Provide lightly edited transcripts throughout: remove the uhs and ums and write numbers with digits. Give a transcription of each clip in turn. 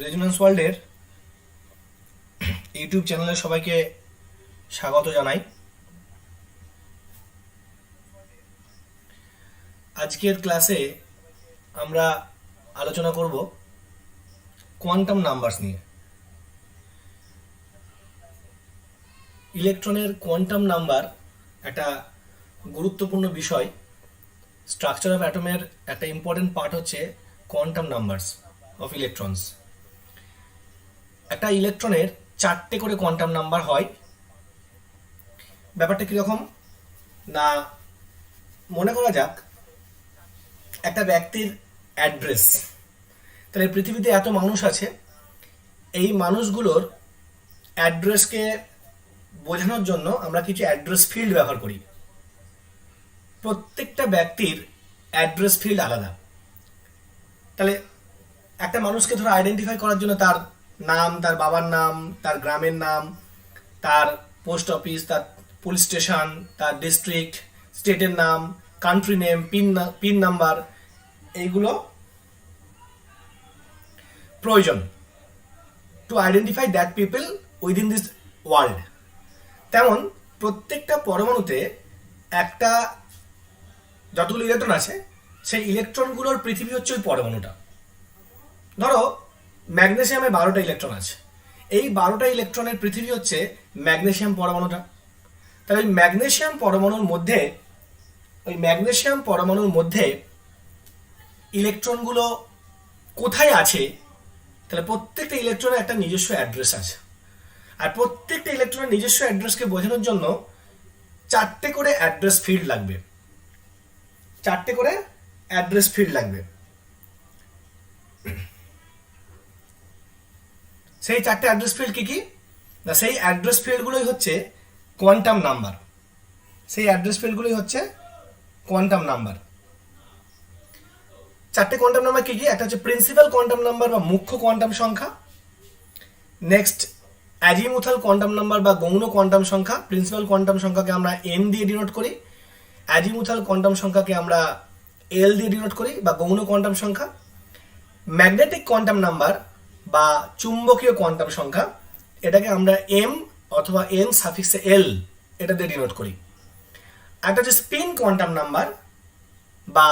Resonance ওয়ার্ল্ডের YouTube চ্যানেলে সবাইকে স্বাগত জানাই। আজকের ক্লাসে আমরা আলোচনা করব কোয়ান্টাম নাম্বারস নিয়ে। ইলেকট্রনের কোয়ান্টাম নাম্বার একটা গুরুত্বপূর্ণ বিষয়। স্ট্রাকচার অফ অ্যাটমের একটা ইম্পর্টেন্ট পার্ট হচ্ছে কোয়ান্টাম নাম্বারস অফ ইলেকট্রনস। একটা ইলেকট্রনের 4টে করে কোয়ান্টাম নাম্বার হয়। ব্যাপারটা কীরকম না, মনে করা যাক একটা ব্যক্তির অ্যাড্রেস। তাহলে পৃথিবীতে এত মানুষ আছে, এই মানুষগুলোর অ্যাড্রেসকে বোঝানোর জন্য আমরা কিছু অ্যাড্রেস ফিল্ড ব্যবহার করি। প্রত্যেকটা ব্যক্তির অ্যাড্রেস ফিল্ড আলাদা। তাহলে একটা মানুষকে ধরো আইডেন্টিফাই করার জন্য তার নাম, তার বাবার নাম, তার গ্রামের নাম, তার পোস্ট অফিস, তার পুলিশ স্টেশন, তার ডিস্ট্রিক্ট, স্টেটের নাম, কান্ট্রি নেম, পিন নাম্বার, এইগুলো প্রয়োজন to identify that people within this world. তেমন প্রত্যেকটা পরমাণুতে একটা যতগুলো ইলেকট্রন আছে, সেই ইলেকট্রনগুলোর পৃথিবী হচ্ছে ওই পরমাণুটা। ধরো ম্যাগনেসিয়ামে 12টা ইলেকট্রন আছে, এই 12টা ইলেকট্রনের পৃথিবী হচ্ছে ম্যাগনেসিয়াম পরমাণুটা। তাহলে ওই ম্যাগনেসিয়াম পরমাণুর মধ্যে ইলেকট্রনগুলো কোথায় আছে, তাহলে প্রত্যেকটা ইলেকট্রনের একটা নিজস্ব অ্যাড্রেস আছে। আর প্রত্যেকটা ইলেকট্রনের নিজস্ব অ্যাড্রেসকে বোঝানোর জন্য 4টে করে অ্যাড্রেস ফিল্ড লাগবে। 4টে করে অ্যাড্রেস ফিল্ড লাগবে। সেই 4টে অ্যাড্রেস ফিল্ড কি কি না, সেই অ্যাড্রেস ফিল্ডগুলোই হচ্ছে কোয়ান্টাম নাম্বার। সেই অ্যাড্রেস ফিল্ডগুলোই হচ্ছে কোয়ান্টাম নাম্বার। 4টে কোয়ান্টাম নাম্বার কি কি? একটা হচ্ছে প্রিন্সিপাল কোয়ান্টাম নাম্বার বা মুখ্য কোয়ান্টাম সংখ্যা। নেক্সট অ্যাজিমুথাল কোয়ান্টাম নাম্বার বা গৌণ কোয়ান্টাম সংখ্যা। প্রিন্সিপাল কোয়ান্টাম সংখ্যাকে আমরা এন দিয়ে ডিনোট করি, অ্যাজিমুথাল কোয়ান্টাম সংখ্যাকে আমরা এল দিয়ে ডিনোট করি বা গৌণ কোয়ান্টাম সংখ্যা। ম্যাগনেটিক কোয়ান্টাম নাম্বার বা চুম্বকীয় কোয়ান্টাম সংখ্যা, এটাকে আমরা এম অথবা এন সাফিক্সে এল এটা দিয়ে ডিনোট করি। একটা হচ্ছে স্পিন কোয়ান্টাম নাম্বার বা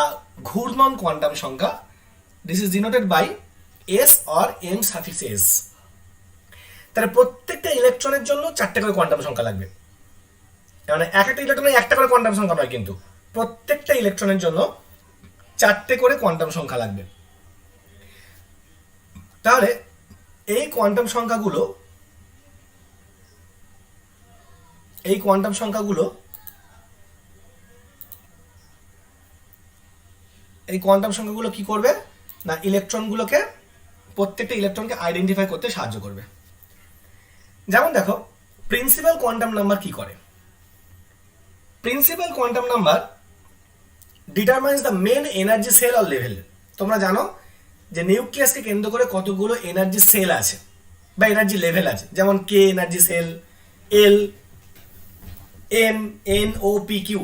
ঘূর্ণন কোয়ান্টাম সংখ্যা, this is denoted by S or M suffix S. তাহলে প্রত্যেকটা ইলেকট্রনের জন্য 4টে করে কোয়ান্টাম সংখ্যা লাগবে। মানে এক একটা ইলেকট্রনের একটা করে কোয়ান্টাম সংখ্যা নয়, কিন্তু প্রত্যেকটা ইলেকট্রনের জন্য 4টে করে কোয়ান্টাম সংখ্যা লাগবে। তাহলে এই কোয়ান্টাম সংখ্যাগুলো কি করবে না, প্রত্যেকটা ইলেকট্রনকে আইডেন্টিফাই করতে সাহায্য করবে। যেমন দেখো, প্রিন্সিপাল কোয়ান্টাম নাম্বার কি করে? Principal quantum number determines the main energy shell or level. তোমরা জানো যে নিউক্লিয়াসকে কেন্দ্র করে কতগুলো এনার্জি সেল আছে বা এনার্জি লেভেল আছে, যেমন কে এনার্জি সেল, এল, এম, এন, ও, পি, কিউ।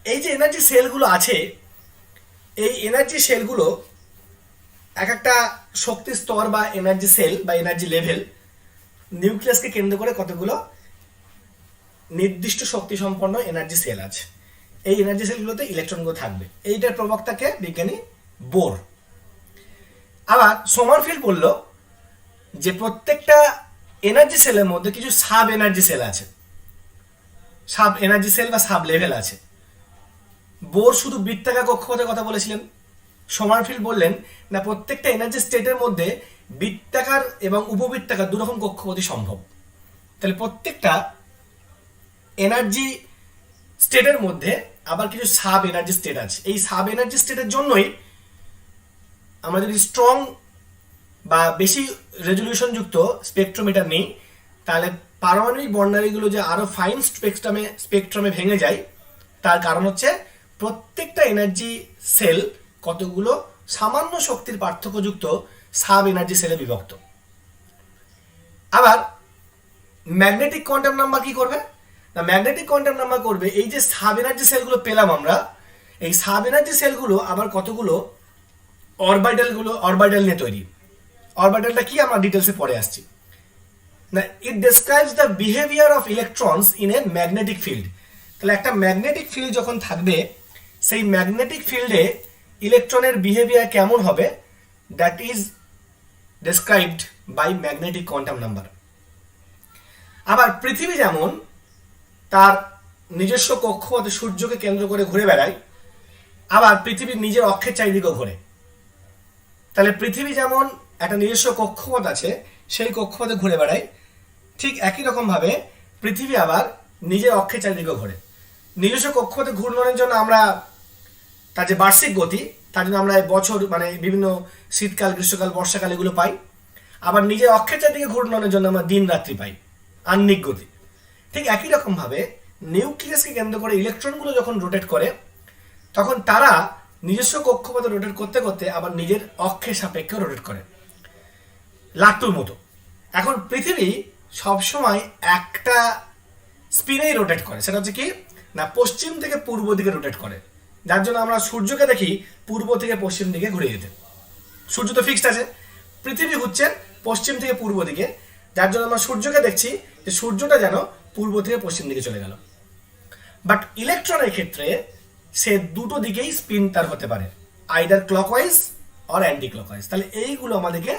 এই যে এনার্জি সেলগুলো আছে, এই এনার্জি সেলগুলো এক একটা শক্তি স্তর বা এনার্জি সেল বা এনার্জি লেভেল নিউক্লিয়াসকে কেন্দ্র করে কতগুলো নির্দিষ্ট শক্তি সম্পন্ন এনার্জি সেল আছে। এই এনার্জি সেলগুলোতে ইলেকট্রনগুলো থাকবে। এইটার প্রবক্তাকে বিজ্ঞানী বোর। আবার সোমারফিল্ড বলল যে প্রত্যেকটা এনার্জি সেলের মধ্যে কিছু সাব এনার্জি সেল আছে, সাব এনার্জি সেল বা সাব লেভেল আছে। বোর শুধু বৃত্তাকার কক্ষপথের কথা বলেছিলেন, সোমারফিল্ড বললেন না, প্রত্যেকটা এনার্জি স্টেটের মধ্যে বৃত্তাকার এবং উপবৃত্তাকার দুরকম কক্ষপথই সম্ভব। তাহলে প্রত্যেকটা এনার্জি স্টেটের মধ্যে আবার কিছু সাব এনার্জি স্টেট আছে। এই সাব এনার্জি স্টেটের জন্যই আমরা যদি স্ট্রং বা বেশি রেজলিউশন যুক্ত স্পেকট্রোমিটার নেই, তাহলে পারমাণবিক বর্ণালীগুলো যে আরো ফাইন স্পেকট্রামে ভেঙে যায়, তার কারণ হচ্ছে প্রত্যেকটা এনার্জি সেল কতগুলো সামান্য শক্তির পার্থক্যযুক্ত সাব এনার্জি সেলে বিভক্ত। আবার ম্যাগনেটিক কোয়ান্টাম নাম্বার কি করবে না, ম্যাগনেটিক কোয়ান্টাম নাম্বার করবে এই যে সাব এনার্জি সেলগুলো পেলাম আমরা, এই সাব এনার্জি সেলগুলো আবার কতগুলো অরবিটাল নিয়ে তৈরি। অরবিটালটা কি আমরা ডিটেলসে পরে আসছি। না, it describes the behaviour of electrons in a magnetic field. তাহলে একটা ম্যাগনেটিক ফিল্ড যখন থাকবে, সেই ম্যাগনেটিক ফিল্ডে ইলেকট্রনের বিহেভিয়ার কেমন হবে, that is described by magnetic quantum number. আবার পৃথিবী যেমন তার নিজস্ব কক্ষপথে সূর্যকে কেন্দ্র করে ঘুরে বেড়ায়, আবার পৃথিবীর নিজের অক্ষের চারিদিকেও ঘোরে। তাহলে পৃথিবী যেমন একটা নিজস্ব কক্ষপথ আছে, সেই কক্ষপথে ঘুরে বেড়ায়, ঠিক একই রকমভাবে পৃথিবী আবার নিজের অক্ষের চারিদিকেও ঘোরে। নিজস্ব কক্ষপথে ঘূর্ণনের জন্য আমরা তার যে বার্ষিক গতি, তার জন্য আমরা বছর মানে বিভিন্ন শীতকাল, গ্রীষ্মকাল, বর্ষাকাল এগুলো পাই। আবার নিজের অক্ষের চারিদিকে ঘূর্ণনের জন্য আমরা দিন রাত্রি পাই, আহ্নিক গতি। ঠিক একই রকমভাবে নিউক্লিয়াসকে কেন্দ্র করে ইলেকট্রনগুলো যখন রোটেট করে, তখন তারা নিজস্ব কক্ষপথে রোটেট করতে করতে আবার নিজের অক্ষের সাপেক্ষে রোটেট করে, লাট্টুর মতো। এখন পৃথিবী সবসময় একটা স্পিনেই রোটেট করে, সেটা হচ্ছে কি না, পশ্চিম থেকে পূর্ব দিকে রোটেট করে। যার জন্য আমরা সূর্যকে দেখি পূর্ব থেকে পশ্চিম দিকে ঘুরে যেতে। সূর্য তো ফিক্সড আছে, পৃথিবী হচ্ছে পশ্চিম থেকে পূর্ব দিকে, যার জন্য আমরা সূর্যকে দেখছি যে সূর্যটা যেন পূর্ব থেকে পশ্চিম দিকে চলে গেল। বাট ইলেকট্রনের ক্ষেত্রে সে দুটো দিকেই স্পিন তার হতে পারে, either clockwise or anti clockwise. তাহলে এইগুলো আমাদেরকে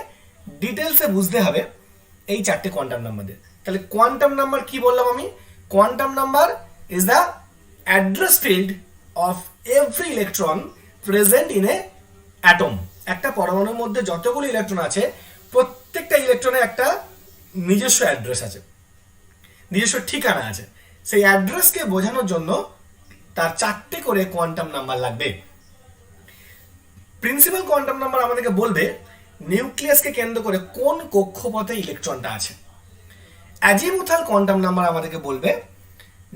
ডিটেলসে বুঝতে হবে এই চারটে কোয়ান্টাম নাম্বার দিয়ে। তাহলে কোয়ান্টাম নাম্বার কি বললাম আমি? Quantum number is the address field of every electron present in a atom. একটা পরমাণুর মধ্যে যতগুলো ইলেকট্রন আছে, প্রত্যেকটা ইলেকট্রনের একটা নিজস্ব অ্যাড্রেস আছে, নিজস্ব ঠিকানা আছে। সেই অ্যাড্রেসকে বোঝানোর জন্য তার চারটে করে কোয়ান্টাম নাম্বার লাগবে। প্রিন্সিপাল কোয়ান্টাম নাম্বার আমাদেরকে বলবে নিউক্লিয়াসকে কেন্দ্র করে কোন কক্ষপথে ইলেকট্রনটা আছে। অ্যাজিমুথাল কোয়ান্টাম নাম্বার আমাদেরকে বলবে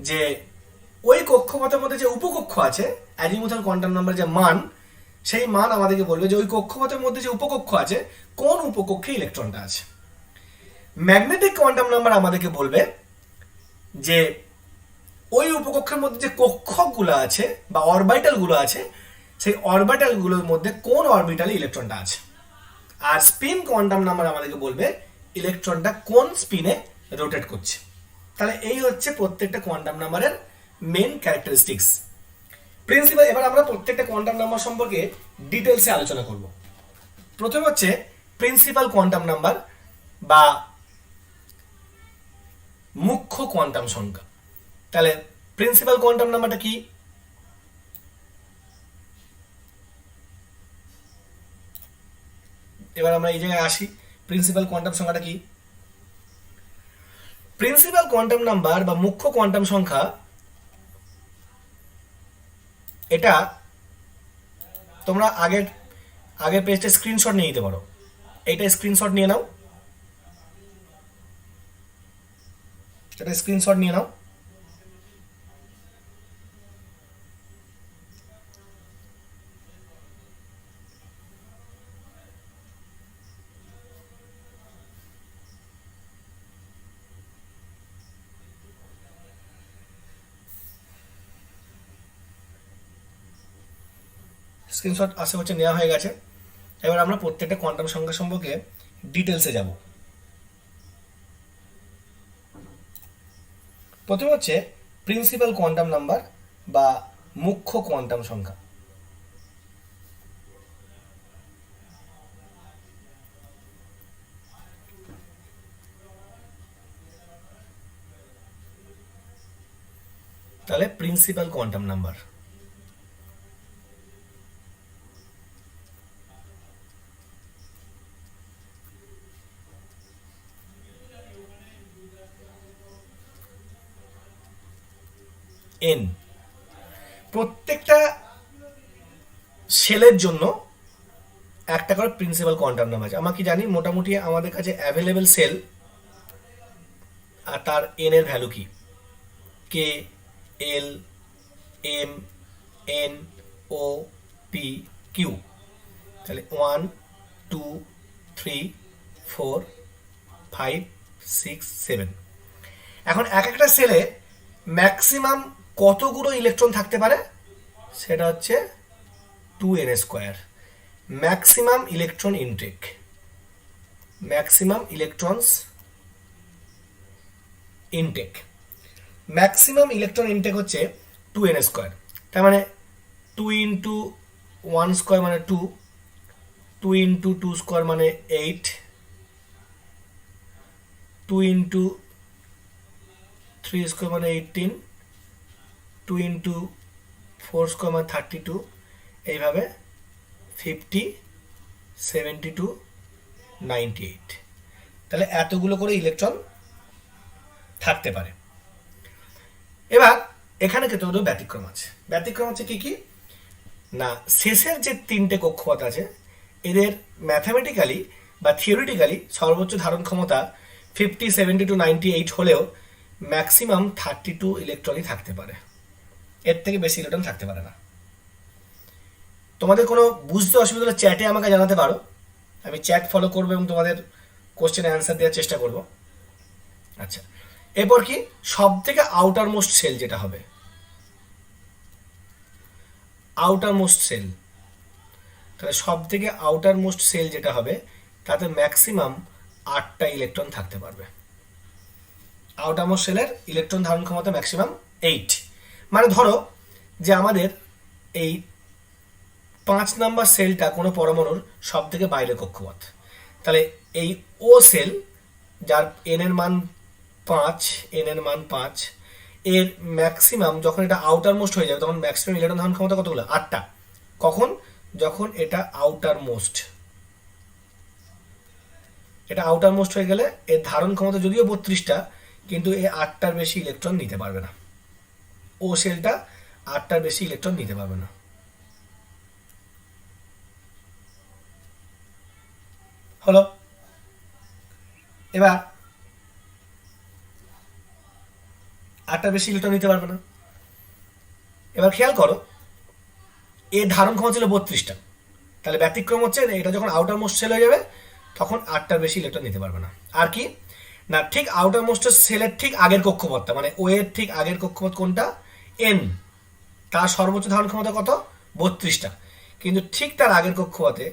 যে ওই কক্ষপথের মধ্যে যে উপকক্ষ আছে, অ্যাজিমুথাল কোয়ান্টাম নাম্বার যে মান, সেই মান আমাদেরকে বলবে যে ওই কক্ষপথের মধ্যে যে উপকক্ষ আছে, কোন উপকক্ষে ইলেকট্রনটা আছে। ম্যাগনেটিক কোয়ান্টাম নাম্বার আমাদেরকে বলবে যে ওই উপকক্ষের মধ্যে যে কক্ষকগুলো আছে বা অরবিটালগুলো আছে, সেই অরবিটালগুলোর মধ্যে কোন অরবিটালে ইলেকট্রনটা আছে। আর স্পিন কোয়ান্টাম নাম্বার আমাদেরকে বলবে ইলেকট্রনটা কোন স্পিনে রোটেট করছে। তাহলে এই হচ্ছে প্রত্যেকটা কোয়ান্টাম নাম্বারের মেন ক্যারেক্টারিস্টিক্স। প্রিন্সিপাল, এবার আমরা প্রত্যেকটা কোয়ান্টাম নাম্বার সম্পর্কে ডিটেলসে আলোচনা করব। প্রথম হচ্ছে প্রিন্সিপাল কোয়ান্টাম নাম্বার বা মুখ্য কোয়ান্টাম সংখ্যা। তাহলে প্রিন্সিপাল কোয়ান্টাম নাম্বারটা কি? এবার আমরা এই জায়গায় আসি, প্রিন্সিপাল কোয়ান্টাম সংখ্যাটা কি? প্রিন্সিপাল কোয়ান্টাম নাম্বার বা মুখ্য কোয়ান্টাম সংখ্যা, এটা তোমরা আগের পেজটা স্ক্রিনশট নিয়ে নিতে পারো। এইটা স্ক্রিনশট নিয়ে নাও, এটা স্ক্রিনশট নিয়ে নাও। স্ক্রিনশট আশা হচ্ছে নেওয়া হয়ে গেছে। এবার আমরা প্রত্যেকটা কোয়ান্টাম সংখ্যা সম্পর্কে ডিটেলসে যাব। প্রথম হচ্ছে প্রিন্সিপাল কোয়ান্টাম নাম্বার বা মুখ্য কোয়ান্টাম সংখ্যা। তাহলে প্রিন্সিপাল কোয়ান্টাম নাম্বার এন। প্রত্যেকটা সেলের জন্য একটা করে প্রিন্সিপাল কোয়ান্টাম নাম্বার আছে। আমরা কি জানি, মোটামুটি আমাদের কাছে অ্যাভেলেবেল সেল আর তার এন এর ভ্যালু কি? কে, এল, এম, এন, ও, পি, কিউ। তাহলে 1, 2, 3, 4, 5, 6, 7। এখন এক একটা সেলে ম্যাক্সিমাম কতগুলো ইলেকট্রন থাকতে পারে? সেটা হচ্ছে 2n²। Maximum electron intake, maximum electrons intake, maximum electron intake হচ্ছে 2n স্কোয়ার, তার মানে 2 ইন্টু 1 স্কোয়ার মানে 2, 2 ইন্টু 2 স্কোয়ার মানে 8, 2 ইন্টু 3 স্কোয়ার মানে 18, 2 ইন্টু 4 স্কোয়ার মানে 32, এইভাবে 50, 72, 98, তাহলে এতগুলো করে ইলেকট্রন থাকতে পারে। এবার এখানে কিন্তু ব্যতিক্রম আছে। ব্যতিক্রম হচ্ছে কি কি না, শেষের যে 3টে কক্ষপথ আছে এদের ম্যাথামেটিক্যালি বা থিওরিটিক্যালি সর্বোচ্চ ধারণ ক্ষমতা 50, 72, 98 হলেও ম্যাক্সিমাম 32 ইলেকট্রনই থাকতে পারে, এর থেকে বেশি ইলেকট্রন থাকতে পারে না। তোমাদের কোনো বুঝতে অসুবিধা হলে চ্যাটে আমাকে জানাতে পারো, আমি চ্যাট ফলো করবো এবং তোমাদের কোশ্চেনে অ্যান্সার দেওয়ার চেষ্টা করব। আচ্ছা, এরপর কি সব থেকে আউটার মোস্ট সেল যেটা হবে, আউটার মোস্ট সেল, তাহলে সব থেকে আউটার মোস্ট সেল যেটা হবে তাতে ম্যাক্সিমাম 8টা ইলেকট্রন থাকতে পারবে। আউটার মোস্ট সেলের ইলেকট্রন ধারণ ক্ষমতা ম্যাক্সিমাম 8, মানে ধরো যে আমাদের এই 5 নাম্বার সেলটা কোনো পরমাণুর সব থেকে বাইরের কক্ষপথ, তাহলে এই ও সেল যার এন এর মান 5, এন এর মান 5, এর ম্যাক্সিমাম যখন এটা আউটার মোস্ট হয়ে যাবে তখন ম্যাক্সিমাম ইলেকট্রন ধারণ ক্ষমতা কতগুলো? 8টা। কখন? যখন এটা আউটার মোস্ট, এটা আউটার মোস্ট হয়ে গেলে এর ধারণ ক্ষমতা যদিও 32টা, কিন্তু এ 8টার বেশি ইলেকট্রন নিতে পারবে না, ও সেলটা 8টার বেশি ইলেকট্রন নিতে পারবে না। হলো, এবার 8টার বেশি ইলেকট্রন নিতে পারবে না। এবার খেয়াল করো এর ধারণ ক্ষমতা ছিল 32টা, তাহলে ব্যতিক্রম হচ্ছে এটা যখন আউটার মোস্ট সেল হয়ে যাবে তখন 8টার বেশি ইলেকট্রন নিতে পারবে না। আর কি না, ঠিক আউটার মোস্ট সেলের ঠিক আগের কক্ষপথটা, মানে ও এর ঠিক আগের কক্ষপথ কোনটা? এন, তার সর্বোচ্চ ধারণ ক্ষমতা কত? 32টা, কিন্তু ঠিক তার আগের কক্ষপথে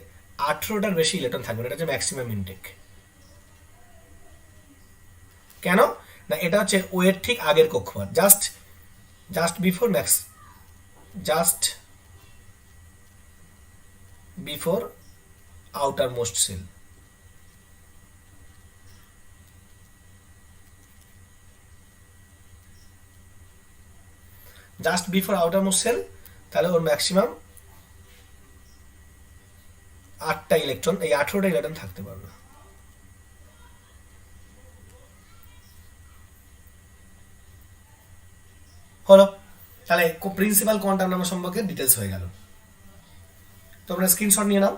18টার বেশি ইলেকট্রন থাকবে না, এটা হচ্ছে ম্যাক্সিমাম ইনটেক। কেন না, এটা হচ্ছে ও এর ঠিক আগের কক্ষপথ, just just before max, just before outermost shell. Just before outermost shell, তাহলে ওর ম্যাক্সিমাম 8টা ইলেকট্রন, এই 18টা ইলেকট্রন থাকতে পারবে। হলো, তাহলে প্রিন্সিপাল কোয়ান্টাম নাম্বার সম্পর্কে ডিটেলস হয়ে গেল। তোমরা স্ক্রিনশট নিয়ে নাও।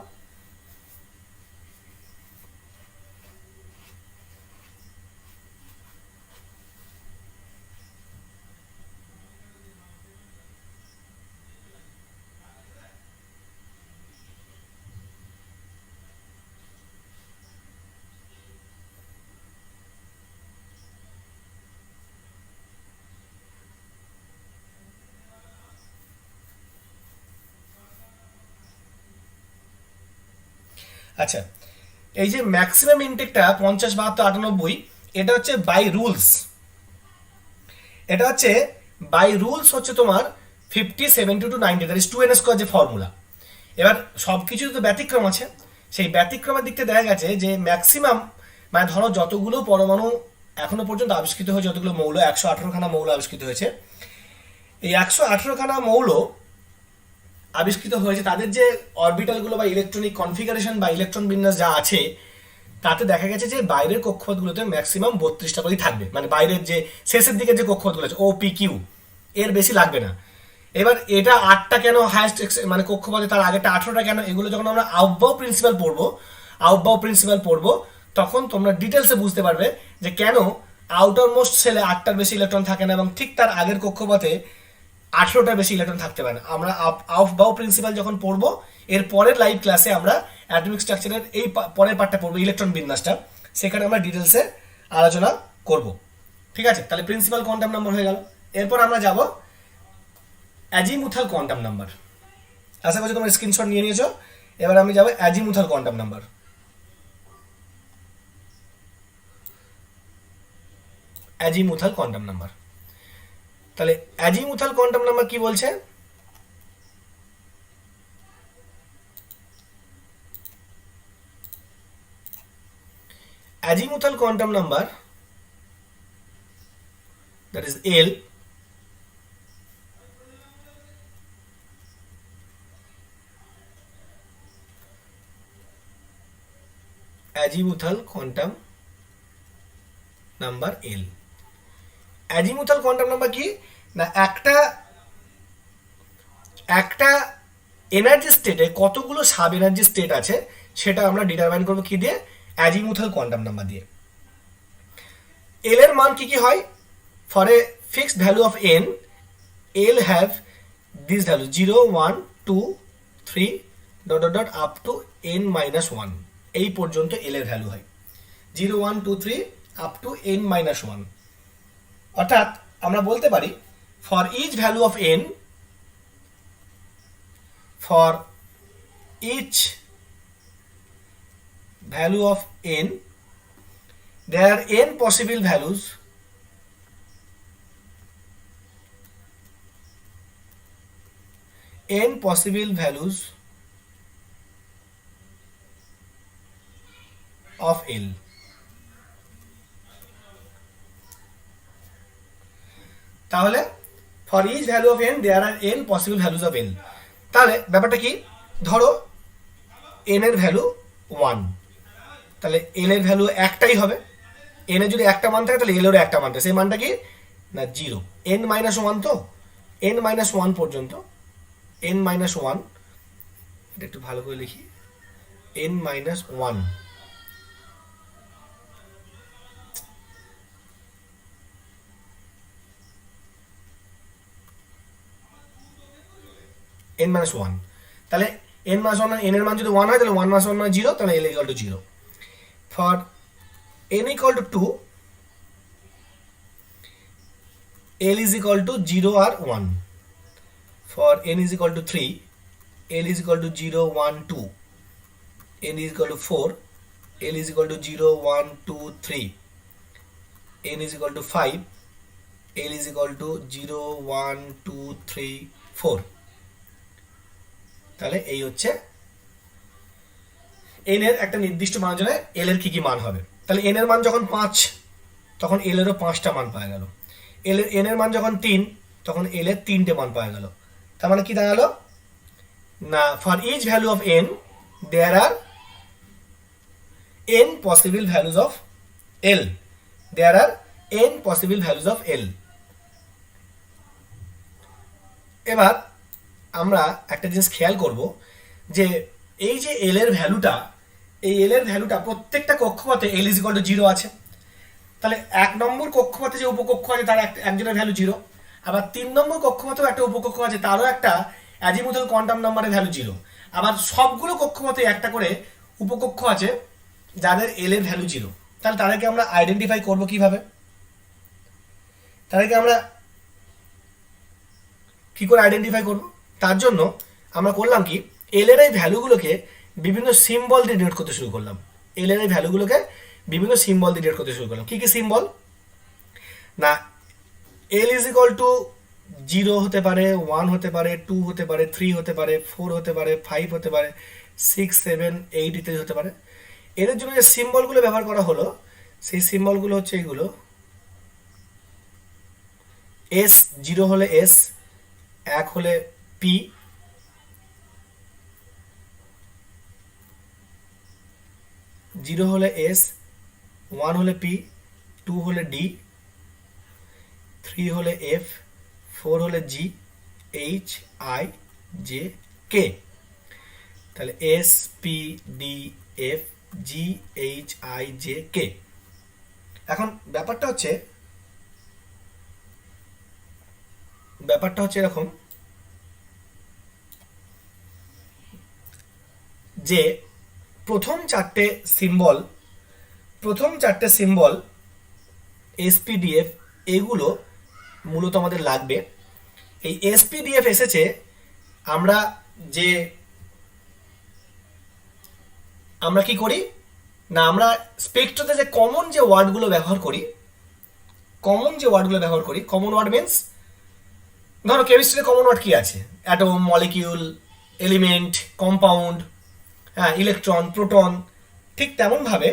আচ্ছা, এই যে ম্যাক্সিমাম ইনটেকটা 50, 72, 98, এটা হচ্ছে বাই রুলস, এটা হচ্ছে বাই রুলস হচ্ছে তোমার 50, 72 to 90, that is 2n square যে ফর্মুলা। এবার সব কিছু তো ব্যতিক্রম আছে, সেই ব্যতিক্রমের দিক থেকে দেখা গেছে যে ম্যাক্সিমাম, মানে ধরো যতগুলো পরমাণু এখনো পর্যন্ত আবিষ্কৃত হয়েছে, যতগুলো মৌল 118খানা মৌল আবিষ্কৃত হয়েছে, এই 118খানা মৌল আবিষ্কৃত হয়েছে, তাদের যে অরবিটালগুলো বা ইলেকট্রনিক কনফিগারেশন বা ইলেকট্রন বিন্যাস যা আছে, তাতে দেখা গেছে যে বাইরের কক্ষপথগুলোতে ম্যাক্সিমাম 32টা করেই থাকবে, মানে বাইরের যে শেষের দিকে যে কক্ষপথগুলো আছে ও পি কিউ, এর বেশি লাগবে না। এবার এটা 8টা কেন হায়েস্ট, মানে কক্ষপথে তার আগেটা 18টা কেন, এগুলো যখন আমরা আউটবাউ প্রিন্সিপাল পড়বো তখন তোমরা ডিটেলসে বুঝতে পারবে যে কেন আউটার মোস্ট সেলে 8টার বেশি ইলেকট্রন থাকে না এবং ঠিক তার আগের কক্ষপথে 18টার বেশি ইলেকট্রন থাকতে পারে না। আমরা আউটবাউ প্রিন্সিপাল যখন পড়বো এর পরের লাইভ ক্লাসে আমরা অ্যাটমিক স্ট্রাকচারের এই পরের পার্টটা পড়বো, ইলেকট্রন বিন্যাসটা, সেখানে আমরা ডিটেলসে আলোচনা করব। ঠিক আছে, তাহলে প্রিন্সিপাল কোয়ান্টাম নাম্বার হয়ে গেল। এরপর আমরা যাব অ্যাজিমুথাল কোয়ান্টাম নাম্বার। আশা করছি তোমরা স্ক্রিনশট নিয়ে নিয়েছো। এবার আমি যাব azimuthal quantum number. Azimuthal quantum number, তাহলে অ্যাজিমুথাল কোয়ান্টাম নাম্বার কি বলছে? Azimuthal quantum number, that is L, azimuthal quantum number L। Azimuthal quantum number কি না, একটা এনার্জি স্টেটে কতগুলো সাব এনার্জি স্টেট আছে সেটা আমরা ডিটারমাইন করবো কি দিয়ে? অ্যাজিমুথাল কোয়ান্টাম নাম্বার দিয়ে। এল এর মান কি কি হয়? For a fixed value of N, L have this value 0 1 2 3 dot dot dot up to n minus 1, এই পর্যন্ত এল এর ভ্যালু হয় 0 1 2 3 আপ টু n মাইনাস 1। অর্থাৎ আমরা বলতে পারি for each value of n, for each value of n, there are n possible values of L। তাহলে for each value of n there are n possible values of L। তাহলে ব্যাপারটা কি, ধরো n এর ভ্যালু 1, তাহলে n এর value একটাই হবে। n এর যদি একটা মান থাকে তাহলে l এরও একটা মান থাকে, সেই মানটা কি না 0, n মাইনাস 1, তো n মাইনাস 1 পর্যন্ত, n মাইনাস 1, এটা একটু ভালো করে লিখি, n মাইনাস 1, n মাইনাস 1, তাহলে n মাইনাস 1 n এর মান যদি 1 হয় তাহলে 1 মাইনাস 1 মানে 0, তাহলে l equal to 0। For n equal to 2, l is equal to 0 আর 1। for n is equal to 3, l is equal to 0 1 2, n is equal to 4, l is equal to 0 1 2 3, n is equal to 5, l is equal to 0 1 2 3 4। তাহলে এই হচ্ছে n এর একটা নির্দিষ্ট মানের জন্য l এর কি কি মান হবে। তাহলে n এর মান যখন 5 তখন l এরও 5টা মান পাওয়া গেল, n এর মান যখন 3 তখন l এর 3টে মান পাওয়া গেল। তার মানে কি দাঁড়ালো না, for each value of n there are n possible values of l, there are n possible values of l। এবার আমরা একটা জিনিস খেয়াল করব যে এই যে l এর ভ্যালুটা, এই l এর ভ্যালুটা প্রত্যেকটা কক্ষপথে l ইজ ইকুয়াল টু 0 আছে। তাহলে 1 নম্বর কক্ষপথে যে উপকক্ষ আছে তার একজনের ভ্যালু 0, আবার 3 নম্বর কক্ষপথেও একটা উপকক্ষ আছে তারও একটা অ্যাজিমুথাল কোয়ান্টাম নাম্বারের ভ্যালু 0, আবার সবগুলো কক্ষপথে একটা করে উপকক্ষ আছে যাদের l এর ভ্যালু 0। তাহলে তাদেরকে আমরা আইডেন্টিফাই করব কিভাবে? তাদেরকে আমরা কি করে আইডেন্টিফাই করব? তার জন্য আমরা করলাম কি, l এর এই ভ্যালুগুলোকে বিভিন্ন সিম্বল দিয়ে ডিনোট করতে শুরু করলাম। l এর এই ভ্যালুগুলোকে বিভিন্ন সিম্বল দিয়ে ডিনোট করতে শুরু করলাম। কি কি সিম্বল না, l ইজ ইকুয়াল টু 0 হতে পারে, 1 হতে পারে, 2 হতে পারে, 3 হতে পারে, 4 হতে পারে, 5 হতে পারে, 6 7 8 ইত্যাদি হতে পারে। এদের জন্য যে সিম্বলগুলো ব্যবহার করা হলো সেই সিম্বলগুলো হচ্ছে এইগুলো, s 0 হলে s, 1 হলে p, 0 হলে s, 1 হলে p, 2 হলে d, 3 হলে f, 4 হলে g, h i j k। তাহলে s p d f g h i j k। এখন ব্যাপারটা হচ্ছে এরকম যে প্রথম চারটে সিম্বল SPDF এগুলো মূলত আমাদের লাগবে। এই SPDF এসেছে আমরা যে আমরা কি করি না, আমরা স্পেকট্রাতে যে কমন যে ওয়ার্ডগুলো ব্যবহার করি, কমন ওয়ার্ড মিনস ধরো কেমিস্ট্রিতে কমন ওয়ার্ড কি আছে, অ্যাটম, মলিকিউল, এলিমেন্ট, কম্পাউন্ড, হ্যাঁ, ইলেকট্রন, প্রোটন, ঠিক তেমনভাবে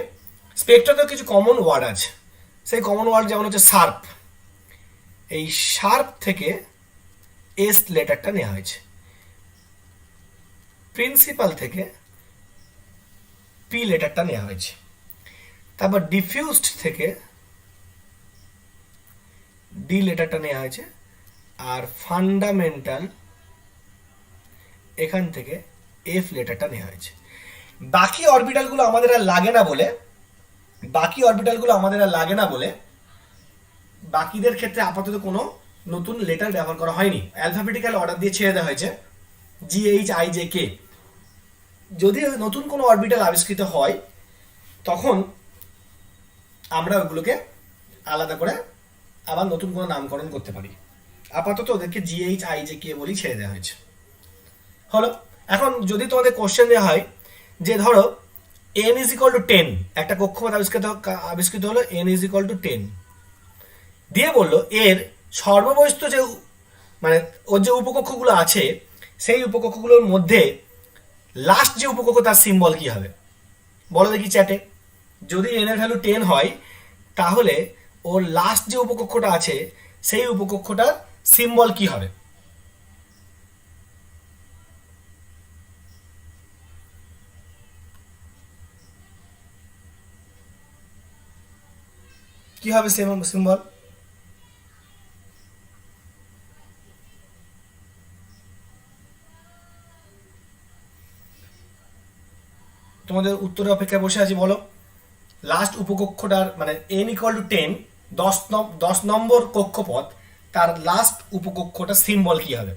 স্পেকট্রাতেও কিছু কমন ওয়ার্ড আছে। সেই কমন ওয়ার্ড যেমন হচ্ছে শার্প, এই শার্প থেকে এস লেটারটা নেওয়া হয়েছে, প্রিন্সিপাল থেকে পি লেটারটা নেওয়া হয়েছে, তারপর ডিফিউজড থেকে ডি লেটারটা নেওয়া হয়েছে, আর ফান্ডামেন্টাল এখান থেকে এফ লেটারটা নেওয়া হয়েছে। বাকি অরবিটালগুলো আমাদের আর লাগে না বলে বাকিদের ক্ষেত্রে আপাতত কোনো নতুন লেটার ব্যবহার করা হয়নি, অ্যালফাবেটিক্যাল অর্ডার দিয়ে ছেড়ে দেওয়া হয়েছে GHIJK। যদি নতুন কোনো অরবিটাল আবিষ্কৃত হয় তখন আমরা ওগুলোকে আলাদা করে আবার নতুন কোনো নামকরণ করতে পারি। আপাতত ওদেরকে GHIJK বলেই ছেড়ে দেওয়া হয়েছে। হলো, এখন যদি তোমাদের কোশ্চেন দেওয়া হয় যে ধরো n = 10, একটা কক্ষপথ আবিষ্কৃত হলো, n = 10, দিয়ে বললো এর সর্ববহিস্থ যে মানে ওর যে উপকক্ষগুলো আছে সেই উপকক্ষগুলোর মধ্যে লাস্ট যে উপকক্ষ তার সিম্বল কি হবে বলো দেখি চ্যাটে। যদি n এর ভ্যালু 10 হয় তাহলে ওর লাস্ট যে উপকক্ষটা আছে সেই উপকক্ষটার সিম্বল কি হবে? কি হবে সিম্বল? তোমাদের উত্তরের অপেক্ষায় বসে আছি, বলো লাস্ট উপকক্ষটার মানে n = 10, 10 নম্বর কক্ষপথ, তার লাস্ট উপকক্ষটা সিম্বল কি হবে?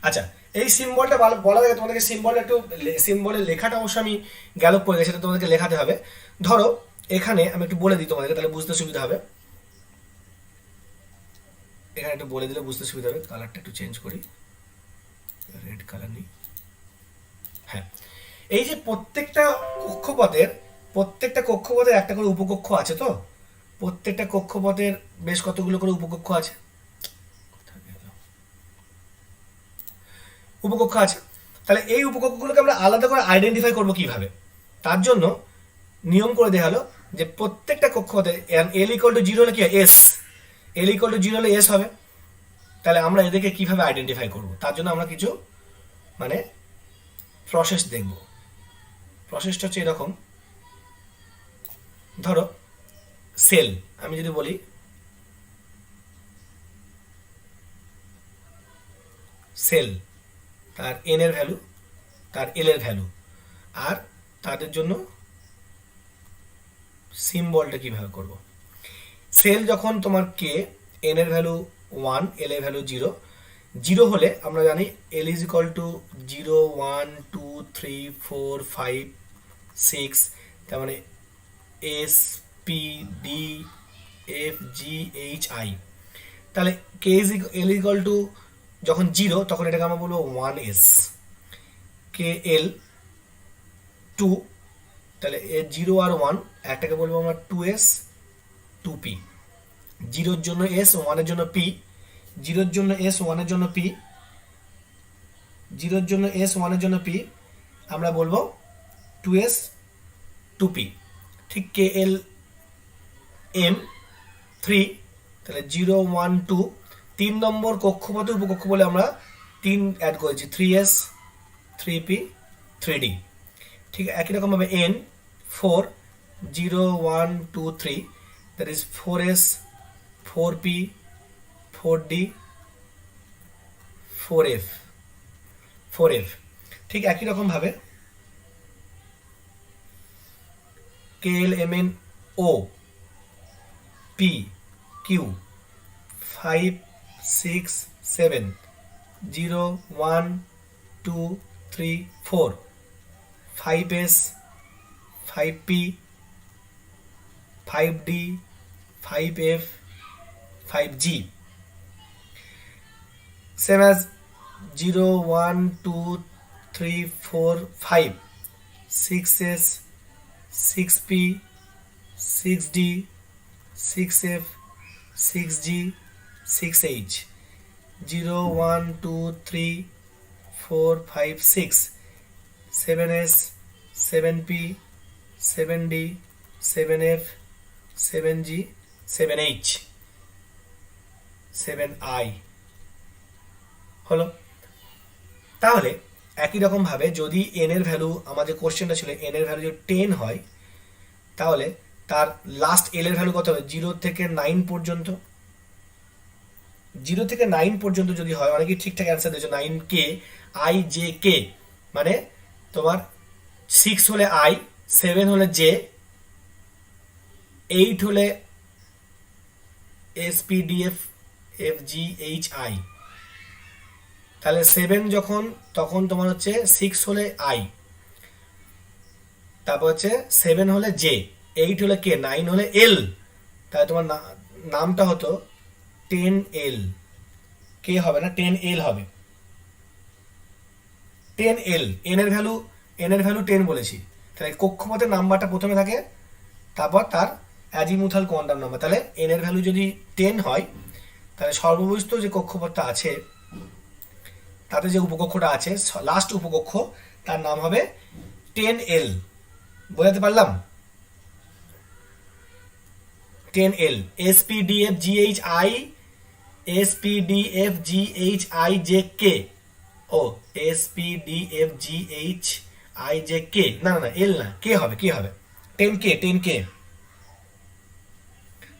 আচ্ছা, এই সিম্বলটা বলার আগে তোমাদেরকে সিম্বলটা একটু, সিম্বলের লেখাটা অবশ্য আমি গ্যালপ করে গেছি, সেটা তোমাদেরকে লেখাতে হবে। ধরো এখানে আমি একটু বলে দিই তোমাদেরকে, তাহলে বুঝতে সুবিধা হবে। এখানে একটু বলে দিলে বুঝতে সুবিধা হবে। কালারটা একটু চেঞ্জ করি, রেড কালার নেই। হ্যাঁ, এই যে প্রত্যেকটা কক্ষপথের একটা করে উপকক্ষ আছে, তো প্রত্যেকটা কক্ষপথের বেশ কতগুলো করে উপকক্ষ আছে, তাহলে এই উপকক্ষগুলোকে আমরা আলাদা করে আইডেন্টিফাই করবো কিভাবে? তার জন্য নিয়ম করে দেওয়া হলো যে প্রত্যেকটা কক্ষপথে l = 0 হলে কি হয়, l = 0 হলে s হবে। তাহলে আমরা এদেরকে কিভাবে আইডেন্টিফাই করব? তার জন্য আমরা কিছু মানে প্রসেস দেখব। প্রসেসটা হচ্ছে এরকম, ধরো সেল, আমি যদি বলি সেল, তার n এর ভ্যালু, তার l এর ভ্যালু, আর তাদের জন্য সিম্বলটা কিভাবে করব? সেল যখন তোমার k, n এর ভ্যালু 1, l এর ভ্যালু 0, 0 হলে আমরা জানি l = 0 1 2 3 4 5 6, তার মানে S P D F G H I। তাহলে l = যখন 0 তখন এটাকে আমরা বলবো 1s, KL 2, তাহলে 0 আর 1 একটাকে বলবো আমরা 2s 2p, 0-র জন্য s, 1-এর জন্য p, 0-র জন্য s, 1-এর জন্য p, 0-র জন্য s, 1-এর জন্য p, আমরা বলবো 2s 2p। ঠিক KL M 3, তাহলে 0 1 2, 3 নম্বর কক্ষপথে উপকক্ষ বলে আমরা 3 অ্যাড করেছি, 3s 3p 3d। ঠিক একই রকমভাবে n 4, 0 1 2 3, that is 4s 4p 4d 4f। ঠিক একই রকমভাবে KLMN O P Q 5 6 7, 0 1 2 3 4, 5s 5p 5d 5f 5g, same as 0 1 2 3 4 5, 6s, 6p, 6d, 6f, 6g, 6h, 0 1 2 3 4 5 6, 7s, 7p, 7d, 7f, 7g, 7h, 7i হলো। তাহলে একই রকম ভাবে যদি n এর ভ্যালু, আমাদের কোশ্চেনটা ছিল n এর ভ্যালু যদি 10 হয়, তাহলে তার লাস্ট l এর ভ্যালু কত হবে? 0 থেকে 9 পর্যন্ত। 0 থেকে 9 পর্যন্ত যদি হয়, অনেকেই ঠিকঠাক অ্যান্সার দিয়েছো, 9k i j k, মানে তোমার 6 হলে i, 7 হলে j, 8 হলে s p d f f g h i। তাহলে 7 যখন, তখন তোমার হচ্ছে 6 হলে i, তারপর হচ্ছে 7 হলে j, 8 হলে k, 9 হলে l। তাহলে তোমার নামটা হতো 10l, k হবে না, 10l হবে। 10l, n এর ভ্যালু 10 বলেছি। তাহলে কক্ষপথের নাম্বারটা প্রথমে থাকে, তারপর তার অ্যাজিমুথাল কোয়ান্টাম নাম্বার। তাহলে n এর ভ্যালু যদি 10 হয়, তাহলে সর্ববহিস্থ যে কক্ষপথটা আছে, তাতে যে উপকক্ষটা আছে, লাস্ট উপকক্ষ, তার নাম হবে 10l। বোঝাতে পারলাম? 10l, spdf ghi, spdf ghi jk, ও spdf ghi jk, না না না, l না, k হবে, কি হবে? 10k, 10k,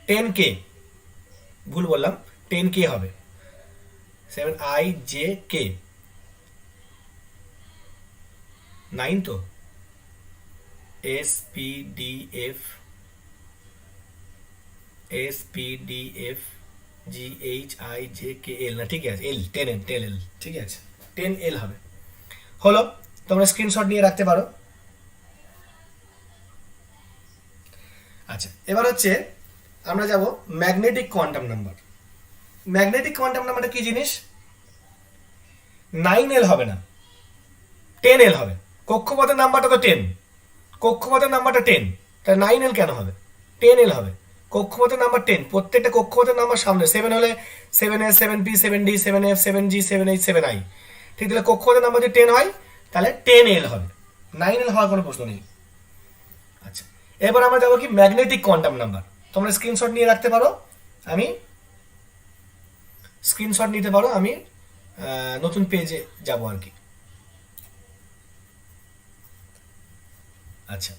10k, ভুল বললাম, 10k হবে, 7i j k, 9 তো, spdf ghi j k l, না ঠিক আছে, l, 10l, 10l, ঠিক আছে, 10l হবে। হলো, তোমরা স্ক্রিনশট নিয়ে রাখতে পারো। আচ্ছা, এবার হচ্ছে আমরা যাব magnetic quantum number. Magnetic quantum নাম্বারটা কি জিনিস? 9l হবে না, 10l হবে। কক্ষপথের নাম্বারটা তো 10, কক্ষপথের নাম্বারটা 10, তাহলে 9l কেন হবে? 10l হবে। কক্ষপথের নাম্বার 10, প্রত্যেকটা কক্ষপথের নাম্বার সামনে, 7 হলে 7s, 7p, 7d, 7f, 7g, 7h, 7i, ঠিক? তাহলে কক্ষপথের নাম্বার যদি 10 হয়, তাহলে 10l হবে, 9l হওয়ার কোনো প্রশ্ন নেই। আচ্ছা, এবার আমরা যাবো কি ম্যাগনেটিক কোয়ান্টাম নাম্বার। তোমরা স্ক্রিনশট নিয়ে রাখতে পারো, আমি স্ক্রিনশট নিতে পারো, আমি নতুন পেজে যাব আর কি। আচ্ছা,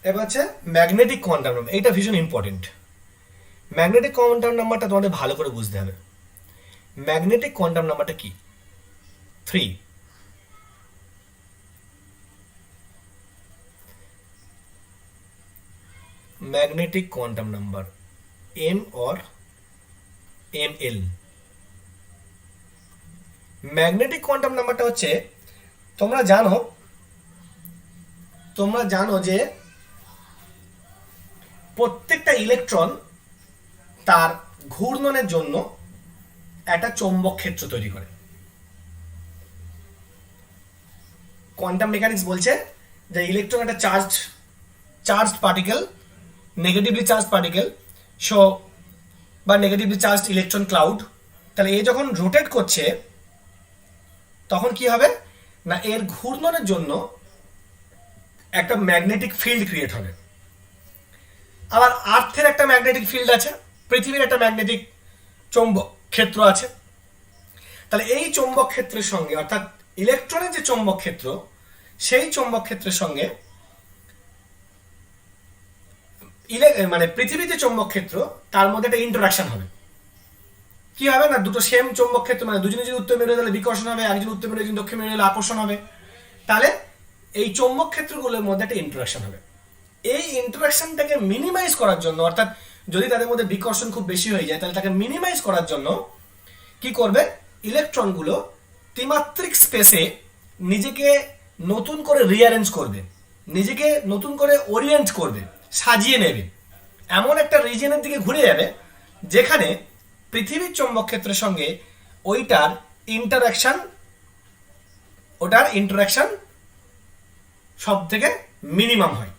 এবার হচ্ছে ম্যাগনেটিক কোয়ান্টাম নাম্বার, এইটা ভীষণ ইম্পর্টেন্ট। ম্যাগনেটিক কোয়ান্টাম নাম্বারটা তোমাদের ভালো করে বুঝতে হবে। ম্যাগনেটিক কোয়ান্টাম নাম্বারটা কি? 3। Magnetic quantum number, m or ml। Magnetic quantum নাম্বারটা হচ্ছে, তোমরা জানো যে প্রত্যেকটা ইলেকট্রন তার ঘূর্ণনের জন্য একটা চৌম্বক ক্ষেত্র তৈরি করে। কোয়ান্টাম মেকানিক্স বলছে যে ইলেকট্রন একটা charged particle, negatively charge particle, so বা নেগেটিভলি চার্জড ইলেকট্রন ক্লাউড। তাহলে এ যখন রোটেট করছে, তখন কি হবে না, এর ঘূর্ণনের জন্য একটা ম্যাগনেটিক ফিল্ড ক্রিয়েট হবে। আবার আর্থের একটা ম্যাগনেটিক ফিল্ড আছে, পৃথিবীর একটা ম্যাগনেটিক চৌম্বক ক্ষেত্র আছে। তাহলে এই চৌম্বক ক্ষেত্রের সঙ্গে, অর্থাৎ ইলেকট্রনের যে চৌম্বক ক্ষেত্র, সেই চৌম্বক ক্ষেত্রের সঙ্গে মানে পৃথিবীতে চৌম্বক ক্ষেত্র তার মধ্যে একটা ইন্টারাকশন হবে। কি হবে না, দুটো সেম চৌম্বক ক্ষেত্র, মানে দুজনে যদি উত্তর মেরু তাহলে বিকর্ষণ হবে, একজন উত্তর মেরু একজন দক্ষিণ মেরু হলে আকর্ষণ হবে। তাহলে এই চৌম্বক ক্ষেত্রগুলোর মধ্যে একটা ইন্টারাকশন হবে। এই ইন্টারাকশনটাকে মিনিমাইজ করার জন্য, অর্থাৎ যদি তাদের মধ্যে বিকর্ষণ খুব বেশি হয়ে যায় তাহলে তাকে মিনিমাইজ করার জন্য কি করবে, ইলেকট্রনগুলো ত্রিমাত্রিক স্পেসে নিজেকে নতুন করে রিঅ্যারেঞ্জ করবে, নিজেকে নতুন করে ওরিয়েন্ট করবে, সাজিয়ে নেবে, এমন একটা রিজিয়নের দিকে ঘুরে যাবে যেখানে পৃথিবীর চৌম্বক ক্ষেত্রের সঙ্গে ওটার ইন্টারাকশন সব থেকে মিনিমাম হয়।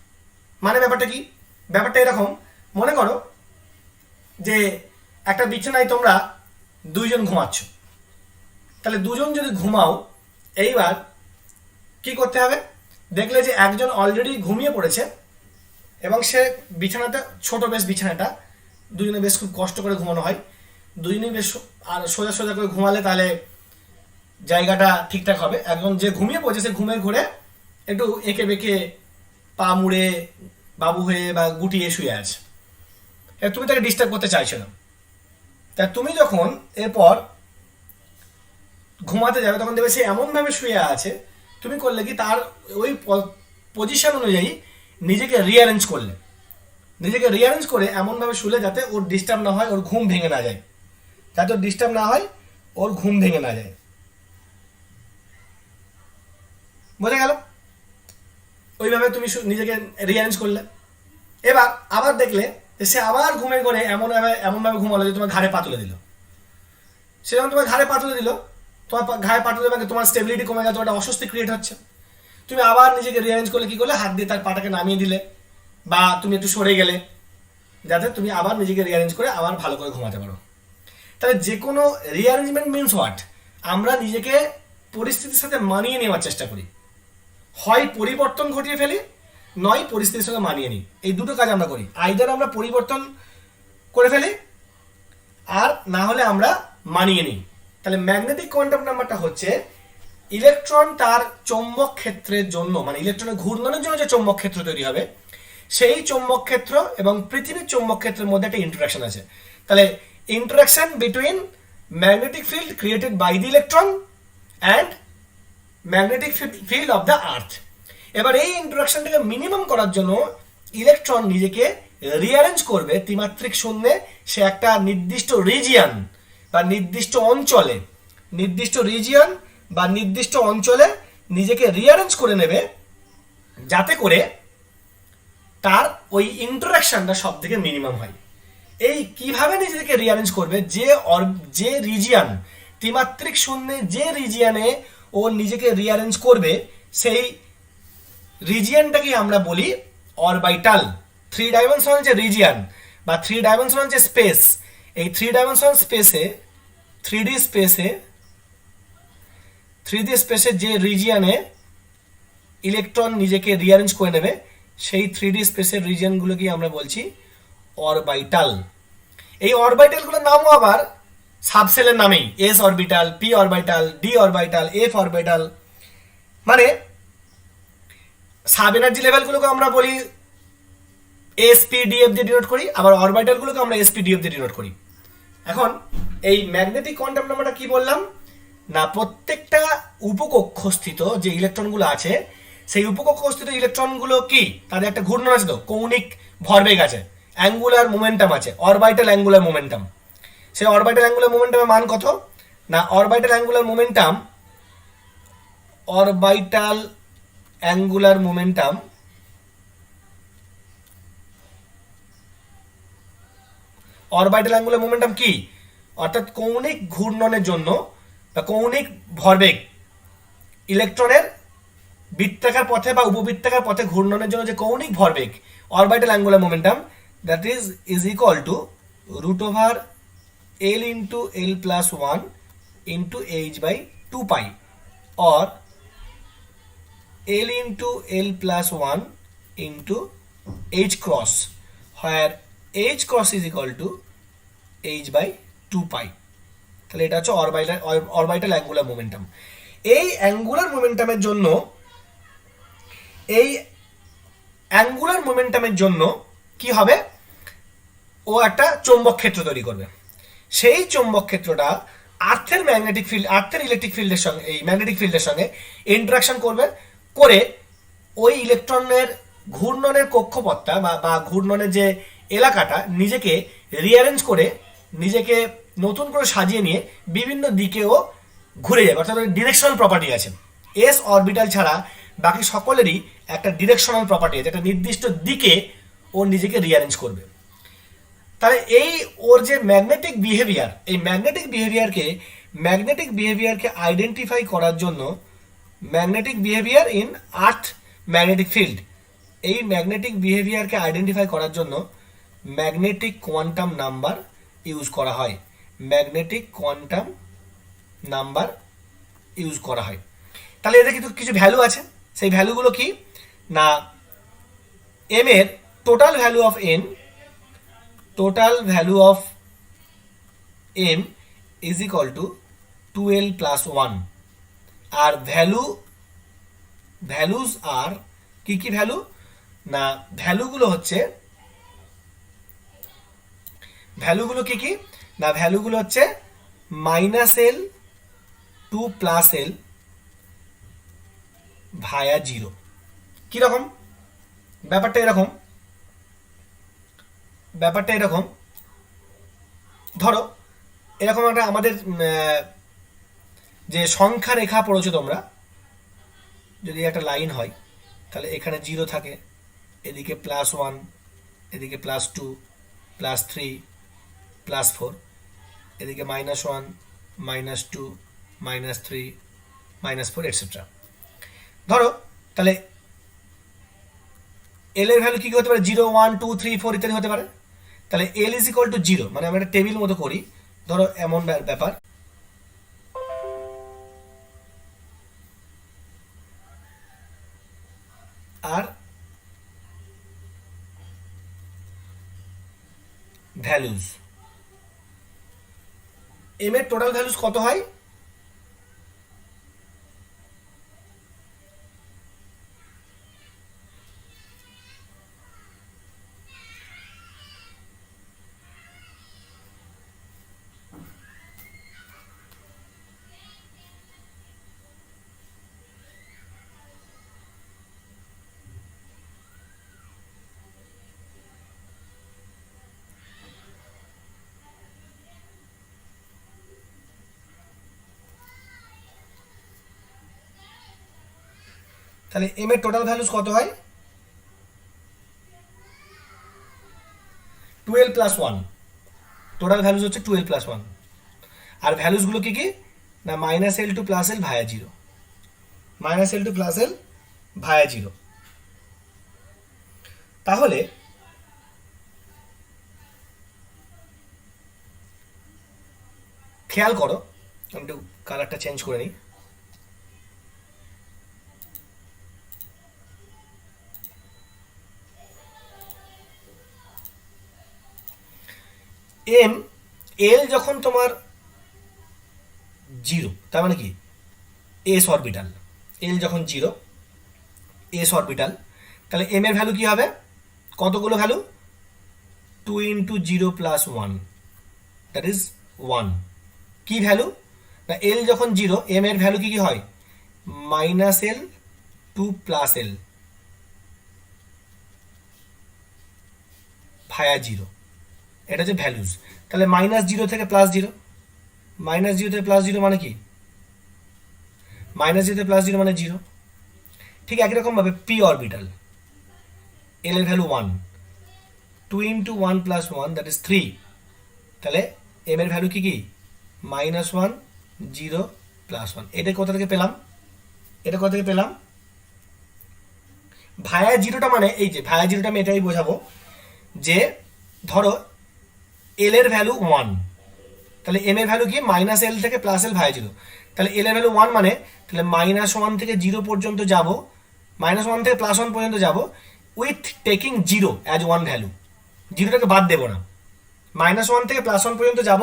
মানে ব্যাপারটা কি, ব্যাপারটা এরকম, মনে করো যে একটা বিছানায় তোমরা দুইজন ঘুমাচ্ছ, তাহলে দুজন যদি ঘুমাও, এইবার কি করতে হবে, দেখলে যে একজন অলরেডি ঘুমিয়ে পড়েছে এবং সে বিছানাটা ছোট, বেশ বিছানাটা দুজনে বেশ খুব কষ্ট করে ঘুমানো হয়, দুজনেই বেশ আর সোজা সোজা করে ঘুমালে তাহলে জায়গাটা ঠিকঠাক হবে। একজন যে ঘুমিয়ে পড়েছে সে ঘুমের ঘুরে একটু এঁকে বেঁকে পা মুড়ে বাবু হয়ে বা গুটিয়ে শুয়ে আছে, তুমি তাকে ডিস্টার্ব করতে চাইছো না। তা তুমি যখন এরপর ঘুমাতে যাবে তখন দেখবে সে এমনভাবে শুয়ে আছে, তুমি করলে কি তার ওই পজিশন অনুযায়ী নিজেকে রিঅ্যারেঞ্জ করলে, নিজেকে রিঅ্যারেঞ্জ করে এমনভাবে শুলে যাতে ওর ডিস্টার্ব না হয়, ওর ঘুম ভেঙে না যায়, যাতে ওর ডিস্টার্ব না হয়, ওর ঘুম ভেঙে না যায়। বোঝা গেল? ওইভাবে তুমি নিজেকে রিঅ্যারেঞ্জ করলে। এবার আবার দেখলে সে আবার ঘুমের ঘরে এমনভাবে ঘুমালো যে তোমার ঘাড়ে পা তুলে দিল। সে যখন তোমার ঘাড়ে পা তুলে দিল, তোমার ঘাড়ে পা তুলে তোমার স্টেবিলিটি কমে গেল, তোমার একটা অস্বস্তি ক্রিয়েট হচ্ছে। তুমি আবার নিজেকে রিঅ্যারেঞ্জ করলে, কি করলে, হাত দিয়ে তার পাটাকে নামিয়ে দিলে বা তুমি একটু সরে গেলে, যাতে তুমি আবার নিজেকে রিঅ্যারেঞ্জ করে আবার ভালো করে ঘুমাতে পারো। তাহলে যে কোনো রিঅ্যারেঞ্জমেন্ট মিনস হোয়াট, আমরা নিজেকে পরিস্থিতির সাথে মানিয়ে নেওয়ার চেষ্টা করি, হয় পরিবর্তন ঘটিয়ে ফেলি, নয় পরিস্থিতির সঙ্গে মানিয়ে নিই। এই দুটো কাজ আমরা করি, আইদার আমরা পরিবর্তন করে ফেলি আর না হলে আমরা মানিয়ে নিই। তাহলে ম্যাগনেটিক কোয়ান্টাম নাম্বারটা হচ্ছে ইলেকট্রন তার চৌম্বক ক্ষেত্রের জন্য, মানে ইলেকট্রনের ঘূর্ণনের জন্য যে চৌম্বক ক্ষেত্র তৈরি হবে, সেই চৌম্বক ক্ষেত্র এবং পৃথিবীর চৌম্বক ক্ষেত্রের মধ্যে একটা ইন্টারাকশন আছে। তাহলে interaction between magnetic field created by the electron and magnetic field of the earth. এবার এই ইন্টারাকশনটাকে মিনিমাম করার জন্য ইলেকট্রন নিজেকে রিঅ্যারেঞ্জ করবে ত্রিমাত্রিক শূন্যে, সে একটা নির্দিষ্ট রিজিয়ন বা নির্দিষ্ট অঞ্চলে নিজেকে রিঅ্যারেঞ্জ করে নেবে, যাতে করে তার ওই ইন্টারাকশনটা সব থেকে মিনিমাম হয়। এই কিভাবে নিজেকে রিঅ্যারেঞ্জ করবে, যে রিজিয়ন ত্রিমাত্রিক শূন্যে, যে রিজিয়নে ও নিজেকে রিঅ্যারেঞ্জ করবে, সেই রিজিয়নটাকে আমরা বলি অরবিটাল। 3 ডাইমেনশনাল যে রিজিয়ন বা 3 ডাইমেনশনাল যে স্পেস, এই 3 ডাইমেনশনাল স্পেসে 3D স্পেসে যে রিজিয়নে ইলেকট্রন নিজেকে রিঅ্যারেঞ্জ করে নেবে, সেই 3D স্পেসের রিজিয়নগুলোকে আমরা বলছি অরবিটাল। এই অরবিটালগুলোর নামও আবার সাবসেলের নামেই, S orbital, P orbital, D orbital, F orbital. মানে সাব এনার্জি লেভেলগুলোকে আমরা বলি এসপিডিএফ দিয়ে ডিনোট করি, আবার অরবিটালগুলোকে আমরা এসপিডিএফ দিয়ে ডিনোট করি। এখন এই ম্যাগনেটিক কোয়ান্টাম নাম্বারটা কি বললাম না, প্রত্যেকটা উপকক্ষস্থিত যে ইলেকট্রনগুলো আছে, সেই উপকক্ষস্থিত ইলেকট্রনগুলো কি, তাদের একটা ঘূর্ণন আছে, তো কৌণিক ভরবেগ আছে, অ্যাঙ্গুলার মোমেন্টাম আছে, অরবিটাল অ্যাঙ্গুলার মোমেন্টাম। সেই অরবিটাল অ্যাঙ্গুলার মোমেন্টামের মান কত না, অরবিটাল অ্যাঙ্গুলার মোমেন্টাম কি, অর্থাৎ কৌণিক ঘূর্ণনের জন্য বা কৌণিক ভরবেগ, ইলেকট্রনের বৃত্তাকার পথে বা উপবৃত্তাকার পথে ঘূর্ণনের জন্য যে কৌণিক ভরবেগ, orbital angular momentum, that is equal two √L into L plus 1 into h by 2 pi, or L into L plus 1 into h cross, where h cross is equal to h by 2 pi. তাহলে এটা হচ্ছে orbital angular momentum. এই angular মোমেন্টামের জন্য কি হবে, ও একটা চৌম্বক ক্ষেত্র তৈরি করবে। সেই চৌম্বক ক্ষেত্রটা আর্থের ম্যাগনেটিক ফিল্ড, আর্থের ইলেকট্রিক ফিল্ডের সঙ্গে, এই ম্যাগনেটিক ফিল্ডের সঙ্গে ইন্টারাকশন করবে, করে ওই ইলেকট্রনের ঘূর্ণনের কক্ষপথটা বা ঘূর্ণনের যে এলাকাটা নিজেকে রিঅ্যারেঞ্জ করে, নিজেকে নতুন করে সাজিয়ে নিয়ে বিভিন্ন দিকেও ঘুরে যাবে। অর্থাৎ ডিরেকশনাল প্রপার্টি আছে। এস অরবিটাল ছাড়া বাকি সকলেরই একটা ডিরেকশনাল প্রপার্টি আছে, একটা নির্দিষ্ট দিকে ও নিজেকে রিঅ্যারেঞ্জ করবে। তাহলে এই ওর যে ম্যাগনেটিক বিহেভিয়ার, এই ম্যাগনেটিক বিহেভিয়ারকে আইডেন্টিফাই করার জন্য, magnetic behaviour in earth magnetic field, এই ম্যাগনেটিক বিহেভিয়ারকে আইডেন্টিফাই করার জন্য ম্যাগনেটিক কোয়ান্টাম নাম্বার ইউজ করা হয়। ম্যাগনেটিক কোয়ান্টাম নাম্বার ইউজ করা হয়। তাহলে এদের কিন্তু কিছু ভ্যালু আছে। সেই ভ্যালুগুলো কি না, এম এর total value of N, total value of M is equal to 2l plus 1। আর ভ্যালুজ আর কি কি ভ্যালু না, ভ্যালুগুলো কি কি না, ভ্যালুগুলো হচ্ছে -l টু +l ভায়া 0। কিরকম ব্যাপারটা? এরকম ধরো, এরকম একটা আমাদের যে সংখ্যা রেখা পড়েছো তোমরা, যদি একটা লাইন হয় তাহলে এখানে 0 থাকে, এদিকে +1, এদিকে +2, +3, +4, এদিকে -1, -2, -3, -4 এটসেট্রা। ধরো তাহলে এল এর ভ্যালু কি হতে পারে? 0, 1, 2, 3, 4 ইত্যাদি হতে পারে। তাহলে এল ইজ ইকুয়াল টু 0, মানে আমরা একটা টেবিল মতো করি। ধরো এমন ব্যাপার, আর ভ্যালুজ, এম এর টোটাল ভ্যালুজ কত হয়? তাহলে এম এর টোটাল ভ্যালুজ কত হয়? 12 প্লাস 1। টোটাল ভ্যালুজ হচ্ছে 12 প্লাস 1। আর ভ্যালুজগুলো কি কি না, -l টু +l ভায়া 0, -l টু +l ভায়া 0। তাহলে খেয়াল করো, আমি একটু কালারটা চেঞ্জ করে নিই। এল যখন তোমার 0, তার মানে কি এস অরবিটাল, এল যখন 0 এস অরবিটাল, তাহলে এম এর ভ্যালু কি হবে? কতগুলো ভ্যালু? 2 × 0 + 1, that is 1। কি ভ্যালু না, এল যখন 0, এম এর ভ্যালু কি কি হয়? -l টু +l ভায়া 0, এটা হচ্ছে ভ্যালুজ। তাহলে -0 থেকে +0, -0 থেকে +0 মানে কি? -0 থেকে +0 মানে 0। ঠিক একই রকম ভাবে পি অরবিটাল, এল এর ভ্যালু 1, 2 × 1 + 1 দ্যাট ইজ 3। তাহলে এম এর ভ্যালু কি কি? -1, 0, +1। এটা কোথা থেকে পেলাম? ভায়া 0টা মানে, এই যে ভায়া 0টা আমি এটাই বোঝাবো যে ধরো এল এর ভ্যালু 1, তাহলে এম এর ভ্যালু কি? -l থেকে +l ভায়া 0। তাহলে এল এর ভ্যালু 1 মানে, তাহলে -1 থেকে 0 পর্যন্ত যাব, -1 থেকে +1 পর্যন্ত যাব উইথ টেকিং 0 অ্যাজ 1 ভ্যালু। 0টাকে বাদ দেবো না। -1 থেকে +1 পর্যন্ত যাব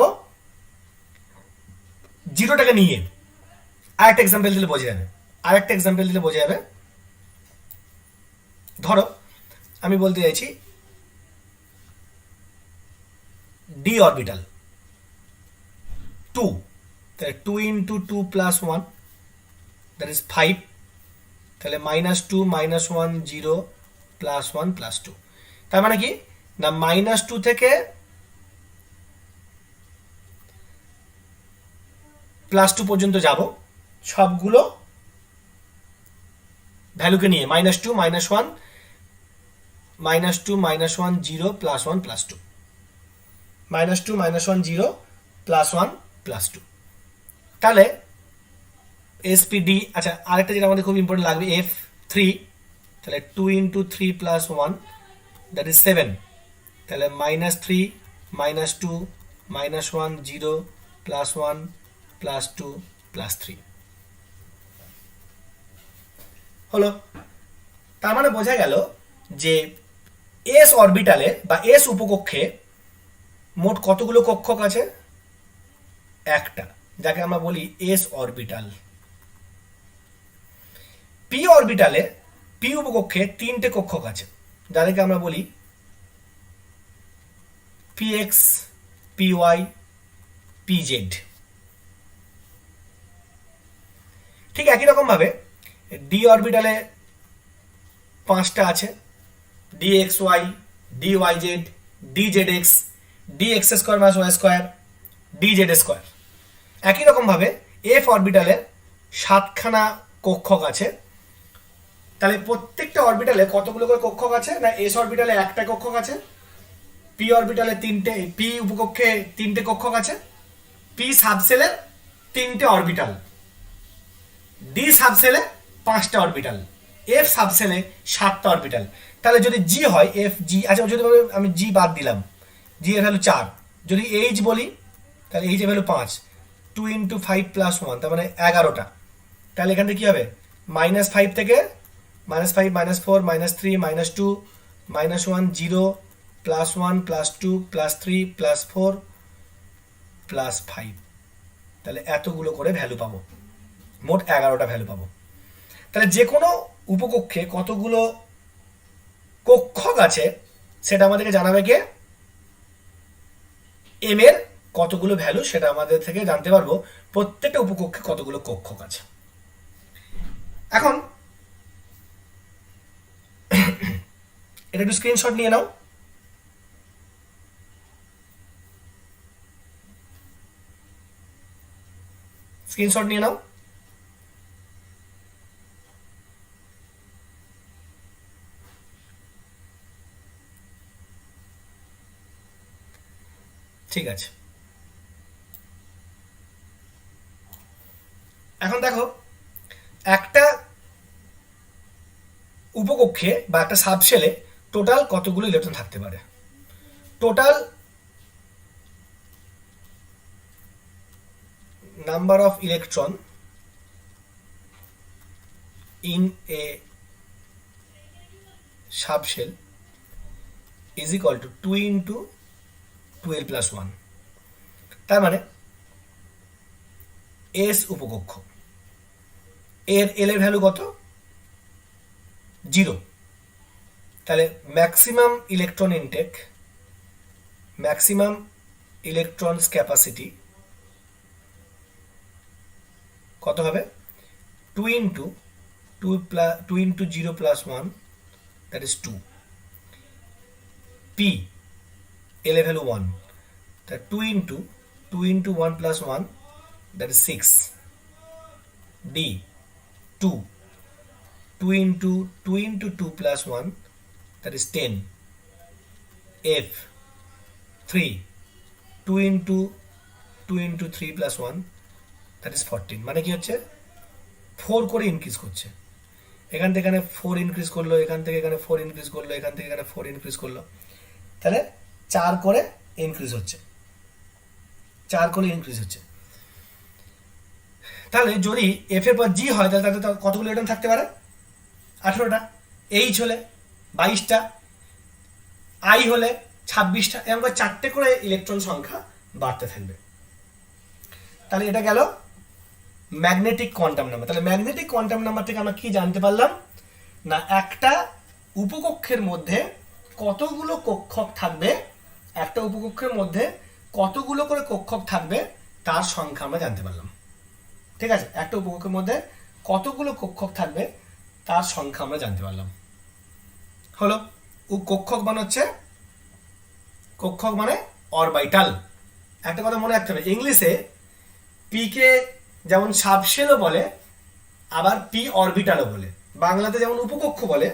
0টাকে নিয়ে। আরেকটা এক্সাম্পল দিলে বোঝা যাবে। ধরো আমি বলতে চাইছি ডি অরবিটাল 2, তাহলে 2 ইন্টু 2 প্লাস 1 দ্যাট ইজ 5, তাহলে -2 -1 0 প্লাস 1 প্লাস 2, তার মানে কি না -2 থেকে +2 পর্যন্ত যাব, সবগুলো ভ্যালুকে নিয়ে -2 -1 -2 -1 0 প্লাস 1 প্লাস 2, -2 -1 0 প্লাস 1 প্লাস 2, তাহলে এসপিডি। আচ্ছা, আরেকটা যেটা আমাদের খুব ইম্পর্টেন্ট লাগবে F3, তাহলে 2 ইন্টু 3 প্লাস 1 দ্যাট ইজ 7, তাহলে -3 -2 -1 0 প্লাস 1 প্লাস 2 প্লাস 3 হলো। তার মানে বোঝা গেল যে এস অরবিটালে বা এস উপকক্ষে মোট কতগুলো কক্ষক আছে? একটা, যাকে আমরা বলি এস অরবিটাল। পি অরবিটালে পি উপকক্ষে 3টে কক্ষক আছে, যাদেরকে আমরা বলি পিএক্স, পিওয়াই, পিজেড। ঠিক একই রকম ভাবে ডি অরবিটালে 5টা আছে, d x y, d y z, d z x, d x square minus y square, d z square. একই রকম ভাবে এফ অরবিটালে 7খানা কক্ষক আছে। তাহলে প্রত্যেকটা অরবিটালে কতগুলো করে কক্ষক আছে? না, এস অরবিটালে 1টা কক্ষক আছে, পি অরবিটালে 3টে, পি উপকক্ষে 3টে কক্ষক আছে, পি সাবসেলের 3টে অরবিটাল, ডি সাবসেলে 5টা অরবিটাল, এফ সাবসেলে 7টা অরবিটাল। তাহলে যদি জি হয় এফ জি, আচ্ছা যদি আমি জি বাদ দিলাম, জি এর ভ্যালু 4, যদি এইচ বলি তাহলে এইচ এর ভ্যালু 5, 2 ইন্টু 5 প্লাস 1 তার মানে 11টা। তাহলে এখান থেকে কি হবে? -5 থেকে -5 -4 -3 -2 -1 0 plus 1 plus 2 plus 3 plus 4 plus 5, তাহলে এতগুলো করে ভ্যালু পাবো, মোট 11টা ভ্যালু পাবো। তাহলে যে কোনো উপকক্ষে কতগুলো কক্ষক আছে সেটা আমাদেরকে জানাবে কে? এম এর কতগুলো ভ্যালু সেটা আমাদের থেকে জানতে পারবো প্রত্যেকটা উপকক্ষে কতগুলো কক্ষক আছে। এখন এটা একটু স্ক্রিনশট নিয়ে নাও। স্ক্রিনশট নিয়ে নাও। ঠিক আছে, এখন দেখো একটা উপকক্ষে বা একটা সাবশেলে টোটাল কতগুলো ইলেকট্রন থাকতে পারে। Total number of electron in a subshell is equal to 2 into 2l plus 1। তার মানে এস উপকক্ষ এর এল এর ভ্যালু কত? 0। তাহলে maximum electron intake, maximum electrons capacity কত হবে? 2 into 0 plus 1 that is 2। P l এর ভ্যালু 1, তাহলে 2 into 1 plus 1 that is 6. D 2 into 2 plus 1 that is 10. F 3 2 into 3 plus 1 that is 14। মানে কি হচ্ছে 4 করে ইনক্রিজ করছে, এখান থেকে এখানে 4 ইনক্রিজ করলো, এখান থেকে এখানে 4 ইনক্রিজ করলো, এখান থেকে এখানে 4 ইনক্রিজ করলো, তাহলে 4 করে ইনক্রিজ হচ্ছে, 4 করে ইনক্রিজ হচ্ছে। তাহলে যদি এফ এর পর জি হয় তাহলে তাতে কতগুলো ইলেকট্রন থাকতে পারে? 18টা। এইচ হলে 22টা, আই হলে 26টা, এরকম করে 4টে করে ইলেকট্রন সংখ্যা বাড়তে থাকবে। তাহলে এটা গেল ম্যাগনেটিক কোয়ান্টাম নাম্বার। তাহলে ম্যাগনেটিক কোয়ান্টাম নাম্বার থেকে আমরা কি জানতে পারলাম? না একটা উপকক্ষের মধ্যে কতগুলো কক্ষক থাকবে, একটা উপকক্ষের মধ্যে কতগুলো করে কক্ষক থাকবে তার সংখ্যা আমরা জানতে পারলাম। ঠিক আছে, একটা উপকক্ষের মধ্যে কতগুলো কক্ষক থাকবে তার সংখ্যা আমরা জানতে পারলাম। হলো কক্ষক মানে হচ্ছে, কক্ষক মানে অরবিটাল। একটা কথা মনে রাখতে হবে, ইংলিশে পি কে যেমন সাবশেলও বলে, আবার পি অরবিটালও বলে। বাংলাতে যেমন উপকক্ষ বলে,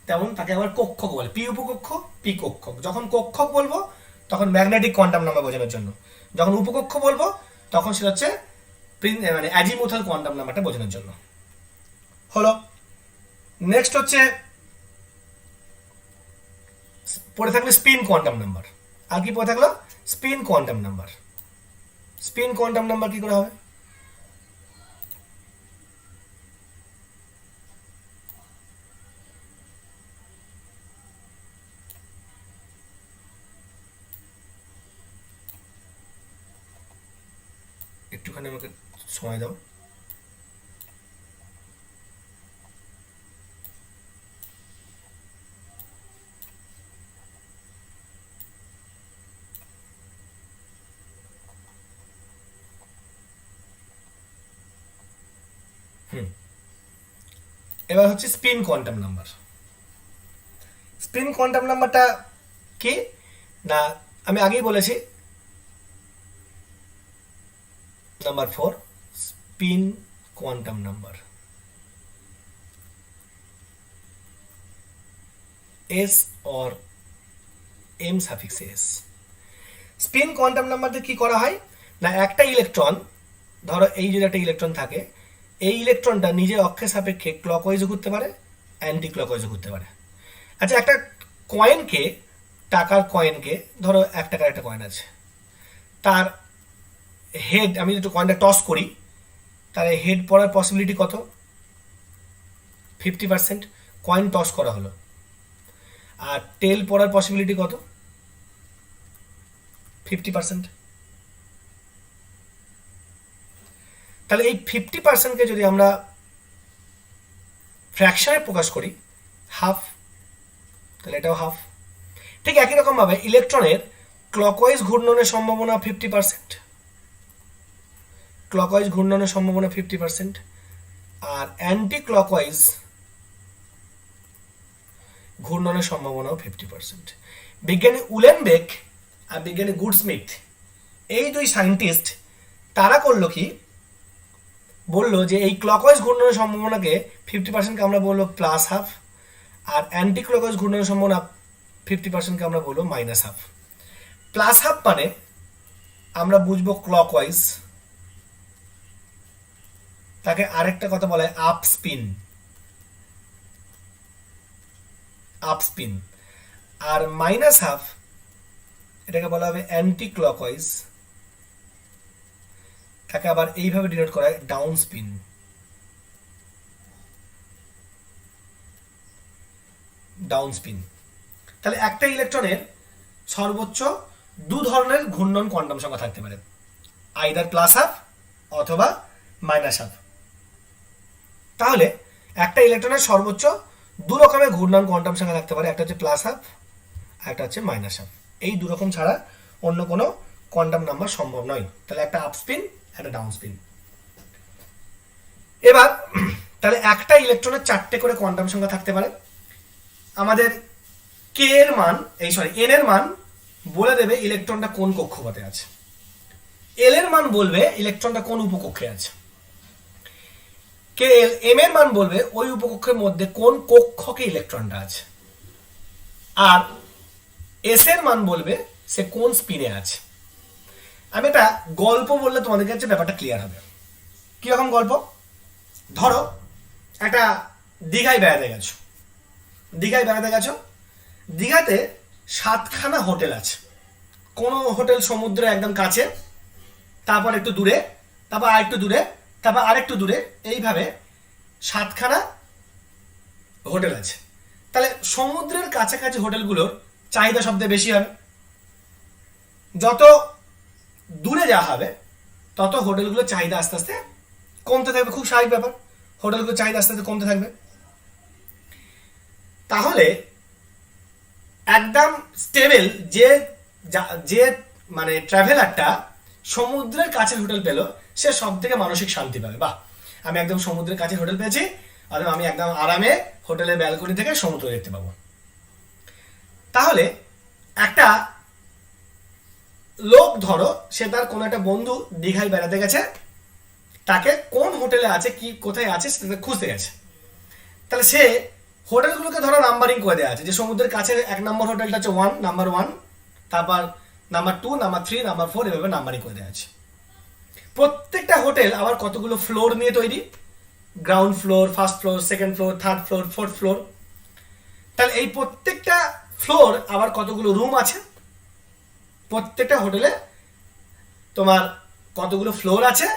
তেমন তাকে আবার কক্ষক বলে। পি উপকক্ষ, পি কক্ষক। যখন কক্ষক বলবো তখন ম্যাগনেটিক কোয়ান্টাম নাম্বার বোঝানোর জন্য, যখন উপকক্ষ বলবো তখন সেটা হচ্ছে মানে অ্যাজিমুথাল কোয়ান্টাম নাম্বারটা বোঝানোর জন্য। হলো, নেক্সট হচ্ছে পড়ে থাকলে স্পিন কোয়ান্টাম নাম্বার। আর কি পড়ে থাকলো? Spin quantum number. Spin quantum number কি করে হবে? একটুখানি আমাকে সময় দাও। এবার হচ্ছে spin quantum number. Spin quantum নাম্বারটা কি না, আমি আগেই বলেছি, number 4 spin quantum number, S or M suffix S. Spin quantum নাম্বারতে কি করা হয় না, একটা ইলেকট্রন, ধরো এই যদি একটা ইলেকট্রন থাকে, এই ইলেকট্রনটা নিজের অক্ষের সাপেক্ষে ক্লকওয়াইজও ঘুরতে পারে, অ্যান্টি ক্লকওয়াইজও ঘুরতে পারে। আচ্ছা, একটা কয়েনকে, টাকার কয়েনকে, ধরো 1 টাকার একটা কয়েন আছে, তার হেড, আমি যদি কয়েনটা টস করি, তাহলে হেড পড়ার পসিবিলিটি কত? 50%। কয়েন টস করা হলো। আর টেল পড়ার পসিবিলিটি কত? 50%। তাহলে এই 50%কে যদি আমরা ফ্র্যাকশনে প্রকাশ করি, হাফ, তাহলে এটাও হাফ। ঠিক একই রকম ভাবে ইলেকট্রনের ক্লকওয়াইজ ঘূর্ণনের সম্ভাবনা 50%, ক্লকওয়াইজ ঘূর্ণনের সম্ভাবনা 50%, আর অ্যান্টি ক্লকওয়াইজ ঘূর্ণনের সম্ভাবনাও 50%। বিজ্ঞানী উলেনবেক আর বিজ্ঞানী গুডস্মিথ, এই দুই সায়েন্টিস্ট, তারা করলো কি, বললো যে এই ক্লকওয়াইজ ঘূর্ণনের সম্ভাবনাকে 50%কে আমরা বলবো প্লাস হাফ, আর অ্যান্টি ক্লকওয়াইজ ঘূর্ণনের সম্ভাবনা 50%কে আমরা বলবো মাইনাস হাফ। প্লাস হাফ মানে আমরা বুঝবো ক্লকওয়াইজ, তাকে আরেকটা কথা বলা হয় আপ স্পিন, আপ স্পিন। আর মাইনাস হাফ, এটাকে বলা হবে অ্যান্টি ক্লকওয়াইজ, তাকে আবার এইভাবে ডিনোট করা হয় ডাউন স্পিন। Down spin. তাহলে একটা ইলেকট্রনের সর্বোচ্চ 2 ধরনের ঘূর্ণন কোয়ান্টাম সংখ্যা থাকতে পারে, আইদার প্লাস হাফ অথবা মাইনাস হাফ। তাহলে একটা ইলেকট্রনের সর্বোচ্চ 2 রকমের ঘূর্ণন কোয়ান্টাম সংখ্যা থাকতে পারে, একটা হচ্ছে প্লাস হাফ, একটা হচ্ছে মাইনাস হাফ। এই 2 রকম ছাড়া অন্য কোনো কোয়ান্টাম নাম্বার সম্ভব নয়। তাহলে একটা আপ স্পিন, একটা ডাউন স্পিন। এবার তাহলে একটা ইলেকট্রনের 4টে করে কোয়ান্টাম সংখ্যা থাকতে পারে। আমাদের কে এর মান, এন এর মান বলে দেবে ইলেকট্রনটা কোন কক্ষপথে আছে, এল এর মান বলবে ইলেকট্রনটা কোন উপকক্ষে আছে, কে এল এম এর মান বলবে ওই উপকক্ষের মধ্যে কোন কক্ষকে ইলেকট্রনটা আছে, আর এস এর মান বলবে সে কোন স্পিনে আছে। আমি একটা গল্প বললে তোমাদের কাছে ব্যাপারটা ক্লিয়ার হবে। কিরকম গল্প? ধরো একটা দীঘায় বেড়াতে গেছো, দীঘাতে 7খানা হোটেল আছে। কোনো হোটেল সমুদ্রের একদম কাছে, তারপর একটু দূরে, তারপর আরেকটু দূরে, তারপর আরেকটু দূরে, এইভাবে 7খানা হোটেল আছে। তাহলে সমুদ্রের কাছাকাছি হোটেলগুলোর চাহিদা সবচেয়ে বেশি হবে। যত দূরে যাওয়া হবে তত হোটেলগুলোর চাহিদা আস্তে আস্তে কমতে থাকবে। খুব স্বাভাবিক ব্যাপার, হোটেলগুলোর চাহিদা আস্তে আস্তে কমতে থাকবে। তাহলে একদম স্টেবল যে মানে ট্রাভেলারটা সমুদ্রের কাছে হোটেল পেলো, সে সব থেকে মানসিক শান্তি পাবে। বাহ, আমি একদম সমুদ্রের কাছে হোটেল পেয়েছি, আর আমি একদম আরামে হোটেলের ব্যালকনি থেকে সমুদ্র দেখতে পাবো। তাহলে একটা লোক ধরো সে তার কোনো একটা বন্ধু দীঘায় বেড়াতে গেছে, তাকে কোন হোটেলে আছে কি কোথায় আছে সেটা খুঁজতে গেছে। তাহলে সে হোটেলগুলোকে ধরো নাম্বারিং করে দেওয়া আছে, যে সমুদ্রের কাছে 1 নম্বর হোটেলটা হচ্ছে নাম্বার 1, তারপর নাম্বার 2, নাম্বার 3, নাম্বার 4 এভাবে নাম্বারিং করে দেওয়া আছে। প্রত্যেকটা হোটেল আবার কতগুলো ফ্লোর নিয়ে তৈরি, ground floor, first floor, second floor, third floor, fourth floor. তাহলে এই প্রত্যেকটা ফ্লোর আবার কতগুলো রুম আছে, প্রত্যেকটা হোটেলে তোমার কতগুলো ফ্লোর আছে,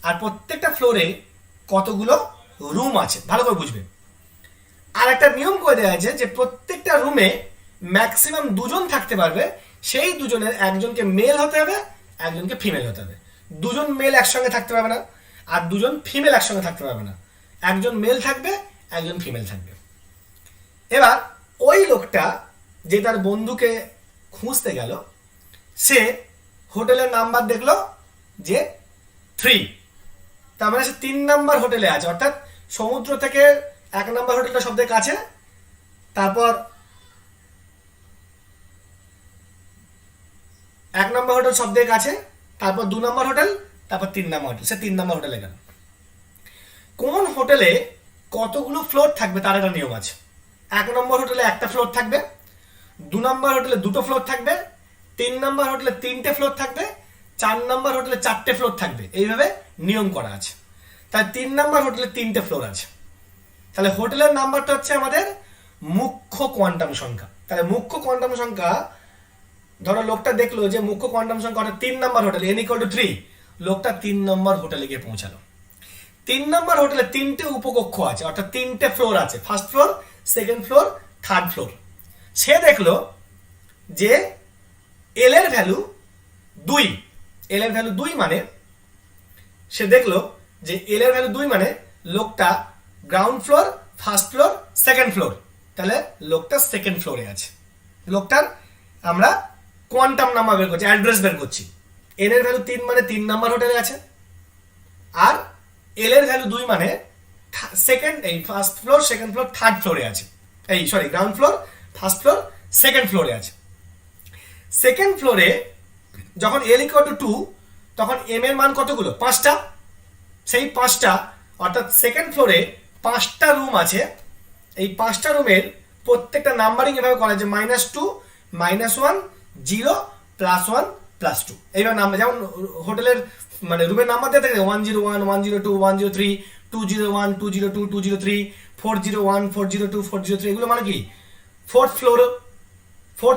আর প্রত্যেকটা ফ্লোরে কতগুলো রুম আছে, ভালো করে বুঝবে। আর একটা নিয়ম করে দেওয়া আছে যে প্রত্যেকটা রুমে ম্যাক্সিমাম 2 জন থাকতে পারবে, সেই 2 জনের একজনকে মেল হতে হবে, একজনকে ফিমেল হতে হবে। 2 জন মেল একসঙ্গে থাকতে পারবে না, আর 2 জন ফিমেল একসঙ্গে থাকতে পারবে না, একজন মেল থাকবে, একজন ফিমেল থাকবে। এবার ওই লোকটা যে তার বন্ধুকে খুঁজতে গেল, সে হোটেলের নাম্বার দেখলো যে 3, তার মানে সে 3 নাম্বার হোটেলে আছে, অর্থাৎ সমুদ্র থেকে 1 নাম্বার হোটেলটা সবথেকে কাছে, তারপর 1 নম্বর হোটেল সবথেকে কাছে, তারপর 2 নম্বর হোটেল, তারপর 3 নম্বর হোটেল, সে 3 নম্বর হোটেলে গেল। কোন হোটেলে কতগুলো ফ্লোর থাকবে তার একটা নিয়ম আছে। 1 নম্বর হোটেলে 1টা ফ্লোর থাকবে, 2 নম্বর হোটেলে 2টো ফ্লোর থাকবে, 3 নম্বর হোটেলে 3টে ফ্লোর থাকবে, 4 নম্বর হোটেলে 4টে ফ্লোর থাকবে, এইভাবে নিয়ম করা আছে। তাই 3 নম্বর হোটেলে 3টে ফ্লোর আছে। তাহলে হোটেলের নাম্বারটা হচ্ছে আমাদের মুখ্য কোয়ান্টাম সংখ্যা। তাহলে মুখ্য কোয়ান্টাম সংখ্যা, ধরো লোকটা দেখলো যে মুখ্য কোয়ান্টাম সংখ্যা অর্থাৎ 3 নম্বর হোটেল, n=3, লোকটা 3 নম্বর হোটেলে গিয়ে পৌঁছালো। 3 নম্বর হোটেলে 3টে উপকক্ষ আছে, অর্থাৎ 3টে ফ্লোর আছে, first floor, second floor, third floor. সে দেখলো যে এল এর ভ্যালু 2, এল এর ভ্যালু 2 মানে সে দেখলো যে এল এর ভ্যালু 2 মানে লোকটা ground floor, first floor, second floor, তাহলে লোকটা সেকেন্ড ফ্লোরে আছে। লোকটার আমরা কোয়ান্টাম নাম্বার বের করছি, অ্যাড্রেস বের করছি। এন এর ভ্যালু 3 মানে 3 নাম্বার হোটেলে আছে, আর এল এর ভ্যালু 2 মানে first floor, second floor, third ফ্লোরে আছে, ground floor, first floor, second ফ্লোরে আছে। সেকেন্ড ফ্লোরে যখন l=2 তখন m এর মান কতগুলো? 5টা। সেই 5টা অর্থাৎ সেকেন্ড ফ্লোরে 5টা রুম আছে। এই 5টা রুমের প্রত্যেকটা নাম্বারিং এভাবে করা আছে, -2, -1, 0, +1, +2, এইভাবে নাম্বার। যেমন হোটেলের মানে রুমের নাম্বার দিয়ে থাকে 101, 102, 103, 201, 202, 203, 401, 402, 403, এগুলো মানে কি ফোর্থ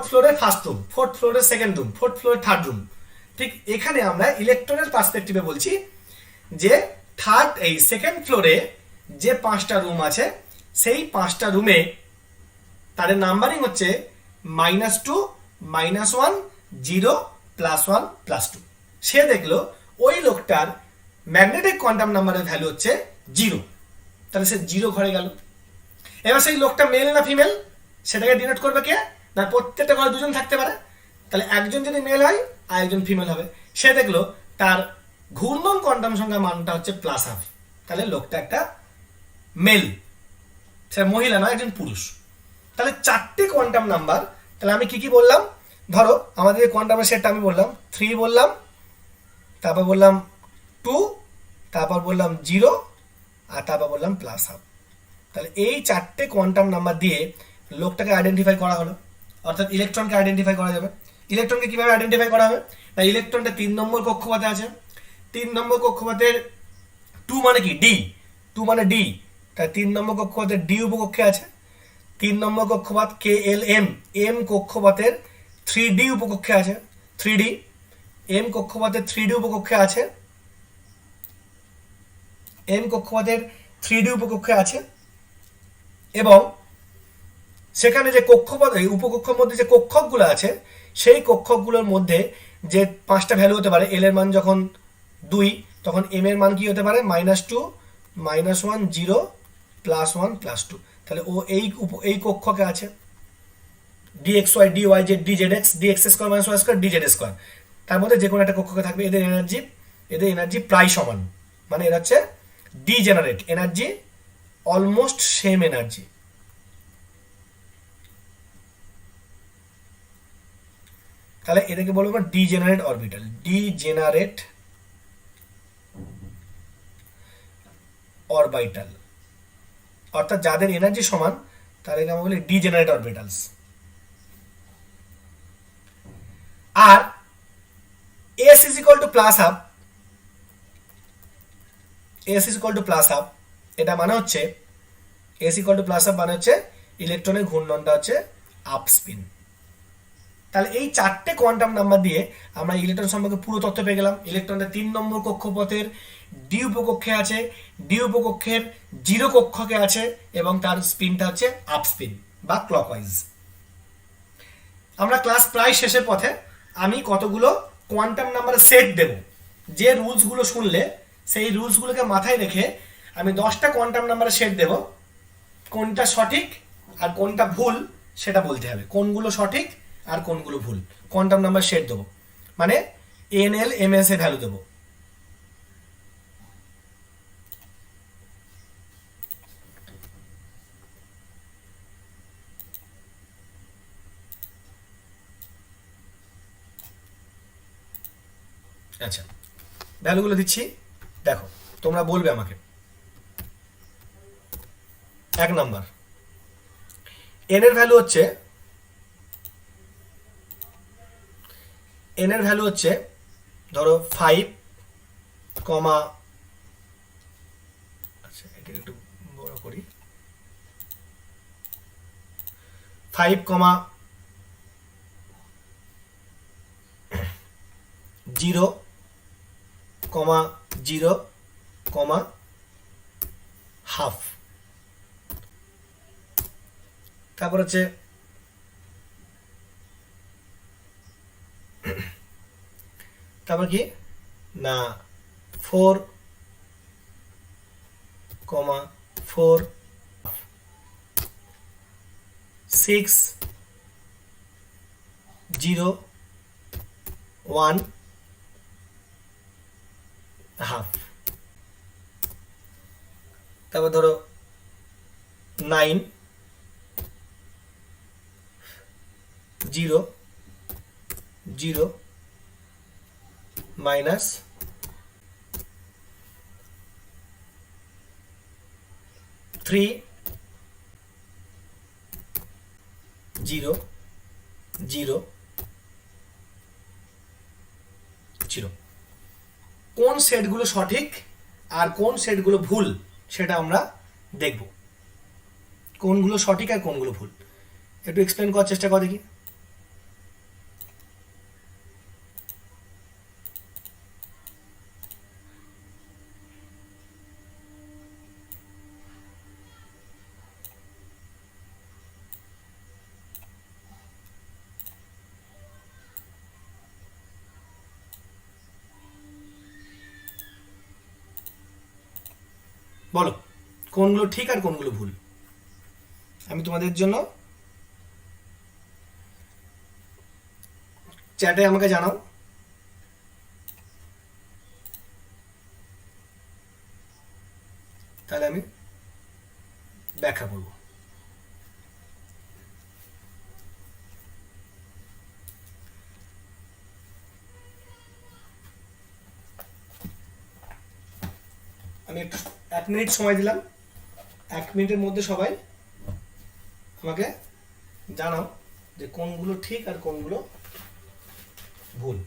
ফ্লোরের ফার্স্ট রুম, ফোর্থ ফ্লোরের সেকেন্ড রুম, ফোর্থ ফ্লোরের থার্ড রুম। ঠিক এখানে আমরা ইলেকট্রনের পার্সপেক্টিভে বলছি যে সেকেন্ড ফ্লোরে যে 5টা রুম আছে, সেই 5টা রুমে তাদের নাম্বারিং হচ্ছে -2, -1, 0, +1, +2। সে দেখলো ওই লোকটার ম্যাগনেটিক কোয়ান্টাম নাম্বারের ভ্যালু হচ্ছে 0, তাহলে সে 0 ঘরে গেল। এবার সেই লোকটা মেল না ফিমেল সেটাকে ডিনোট করবে কে না, প্রত্যেকটা ঘরে 2 জন থাকতে পারে, তাহলে একজন যদি মেল হয় আর একজন ফিমেল হবে। সে দেখলো তার ঘূর্ণন কোয়ান্টাম সংখ্যার মানটা হচ্ছে +1/2, তাহলে লোকটা একটা মেল, সে মহিলা নয়, একজন পুরুষ। তাহলে 4টে কোয়ান্টাম নাম্বার। তাহলে আমি কি কি বললাম? ধরো আমাদের কোয়ান্টামের সেটটা আমি বললাম 3 বললাম, তারপর বললাম 2, তারপর বললাম 0, আর তারপর বললাম +1/2। তাহলে এই 4টে কোয়ান্টাম নাম্বার দিয়ে লোকটাকে আইডেন্টিফাই করা হলো, অর্থাৎ ইলেকট্রনকে আইডেন্টিফাই করা যাবে। ইলেকট্রনকে কিভাবে আইডেন্টিফাই করা হবে? না, ইলেকট্রনটা 3 নম্বর কক্ষপথে আছে। 3 নম্বর কক্ষপথের 2 মানে কি? ডি, 2 মানে ডি, তাই 3 নম্বর কক্ষপথের ডি উপকক্ষে আছে। 3 নম্বর কক্ষপথ KLM, এম কক্ষপথের 3D উপকক্ষে আছে, 3D, এম কক্ষপথের 3D উপকক্ষে আছে, এম কক্ষপথের 3D উপকক্ষে আছে। এবং সেখানে যে কক্ষপথ, এই উপকক্ষের মধ্যে যে কক্ষকগুলো আছে, সেই কক্ষকগুলোর মধ্যে যে 5টা ভ্যালু হতে পারে, এল এর মান যখন 2 তখন এম এর মান কি হতে পারে? -2, -1, 0, +1, +2। তাহলে ও এই কক্ষকে আছে, dxy, dy, dz, dx² - y² dz²। তার মধ্যে যে কোনো একটা কক্ষকে থাকবে, এদের এনার্জি প্রায় সমান, মানে এরা হচ্ছে degenerate energy, almost same energy. তাহলে এটাকে বলবো ডিজেনারেট অরবিটাল, ডিজেনারেট অরবিটাল, অর্থাৎ যাদের এনার্জি সমান তাদেরকে আমরা বলি ডিজেনারেট অরবিটালস। আর s is equal to plus half, s is equal to plus half, এটা মানে হচ্ছে s equal to plus half মানে হচ্ছে ইলেকট্রনের ঘূর্ণনটা হচ্ছে আপ স্পিন। তাহলে এই চারটে কোয়ান্টাম নাম্বার দিয়ে আমরা ইলেকট্রন সম্পর্কে পুরো তথ্য পেয়ে গেলাম। ইলেকট্রনটা 3 নম্বর কক্ষপথের ডি উপকক্ষে আছে, ডি উপকক্ষের 0 কক্ষকে আছে এবং তার স্পিনটা হচ্ছে আপ স্পিন বা ক্লকওয়াইজ। আমরা ক্লাস প্রায় শেষের পথে, আমি কতগুলো কোয়ান্টাম নাম্বারের সেট দেব, যে রুলসগুলো শুনলে সেই রুলসগুলোকে মাথায় রেখে আমি 10টা কোয়ান্টাম নাম্বারের সেট দেব, কোনটা সঠিক আর কোনটা ভুল সেটা বলতে হবে, কোনগুলো সঠিক আর কোনগুলো ভুল। কোয়ান্টাম নাম্বার সেট দেবো, মানে এনএল এমএস এ ভ্যালু দেবো। আচ্ছা, ভ্যালুগুলো দিচ্ছি, দেখো তোমরা বলবে আমাকে। 1 নাম্বার, এন এর ভ্যালু হচ্ছে, এন এর ভ্যালু হচ্ছে ধরো 5, আচ্ছা এটা একটু বড় করি, 5, 0, 0, হাফ। তারপর হচ্ছে তারপর কি না 4, 4, 6, 0, 1, হাফ। তারপর ধরো 9, 0, 0, মাইনাস 3, 0, 0, 0। কোন সেটগুলো সঠিক আর কোন সেটগুলো ভুল সেটা আমরা দেখব, কোনগুলো সঠিক আর কোনগুলো ভুল। একটু এক্সপ্লেন করার চেষ্টা কর দেখি। বলো কোনগুলো ঠিক আর কোনগুলো ভুল, আমি তোমাদের জন্য চ্যাটে আমাকে জানাও। তাহলে আমি ব্যাখ্যা করব। আমি একটু 1 মিনিট সময় দিলাম, 1 মিনিটের মধ্যে সবাই আমাকে জানাও যে কোনগুলো ঠিক আর কোনগুলো ভুল।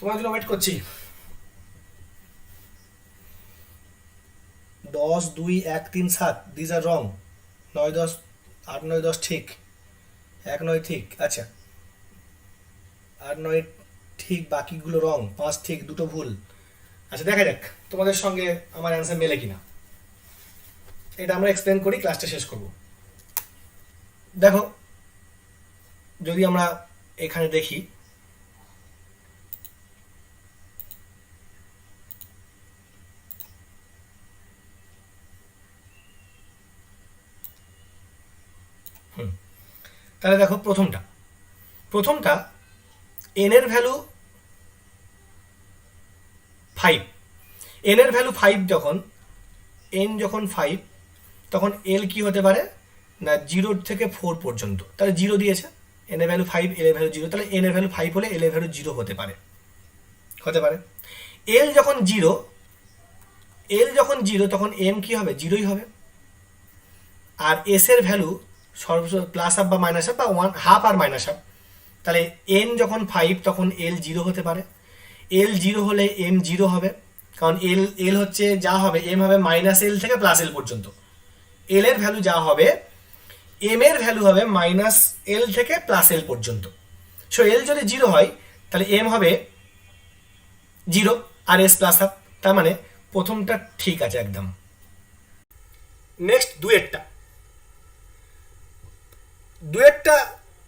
তোমার জন্য ওয়েট করছি। 10 2 1 3 7 দিস আর রং। 9 10 8 9 10 ঠিক, 1 9 ঠিক, আচ্ছা 8 9 ঠিক, বাকিগুলো রং, 5 ঠিক, দুটো ভুল। আচ্ছা দেখা যাক তোমাদের সঙ্গে আমার অ্যান্সার মেলে কিনা। এটা আমরা এক্সপ্লেন করি, ক্লাসটা শেষ করব। দেখো যদি আমরা এখানে দেখি, তাহলে দেখো প্রথমটা এন এর ভ্যালু 5, এন এর ভ্যালু 5 যখন, এন যখন 5 তখন এল কি হতে পারে না 0 থেকে 4 পর্যন্ত, তাহলে 0 দিয়েছে, এন এর ভ্যালু 5 এল এর ভ্যালু 0, তাহলে এন এর ভ্যালু 5 হলে এল এর ভ্যালু 0 হতে পারে। এল যখন 0 তখন এম কি হবে, 0ই হবে। আর এস এর ভ্যালু সর্বোচ্চ প্লাস হাফ বা মাইনাস হাফ বা হাফ আর মাইনাস হাফ, তাহলে এন যখন 5 তখন এল 0 হতে পারে। এল 0 হলে এম 0 হবে, কারণ এল হচ্ছে যা হবে, এম হবে মাইনাস এল থেকে প্লাস এল পর্যন্ত। এল এর ভ্যালু যা হবে, এম এর ভ্যালু হবে মাইনাস এল থেকে প্লাস এল পর্যন্ত। সো এল যদি 0 হয় তাহলে এম হবে 0 আর এস প্লাস হাফ, তার মানে প্রথমটা ঠিক আছে একদম। নেক্সট ডুয়েটটা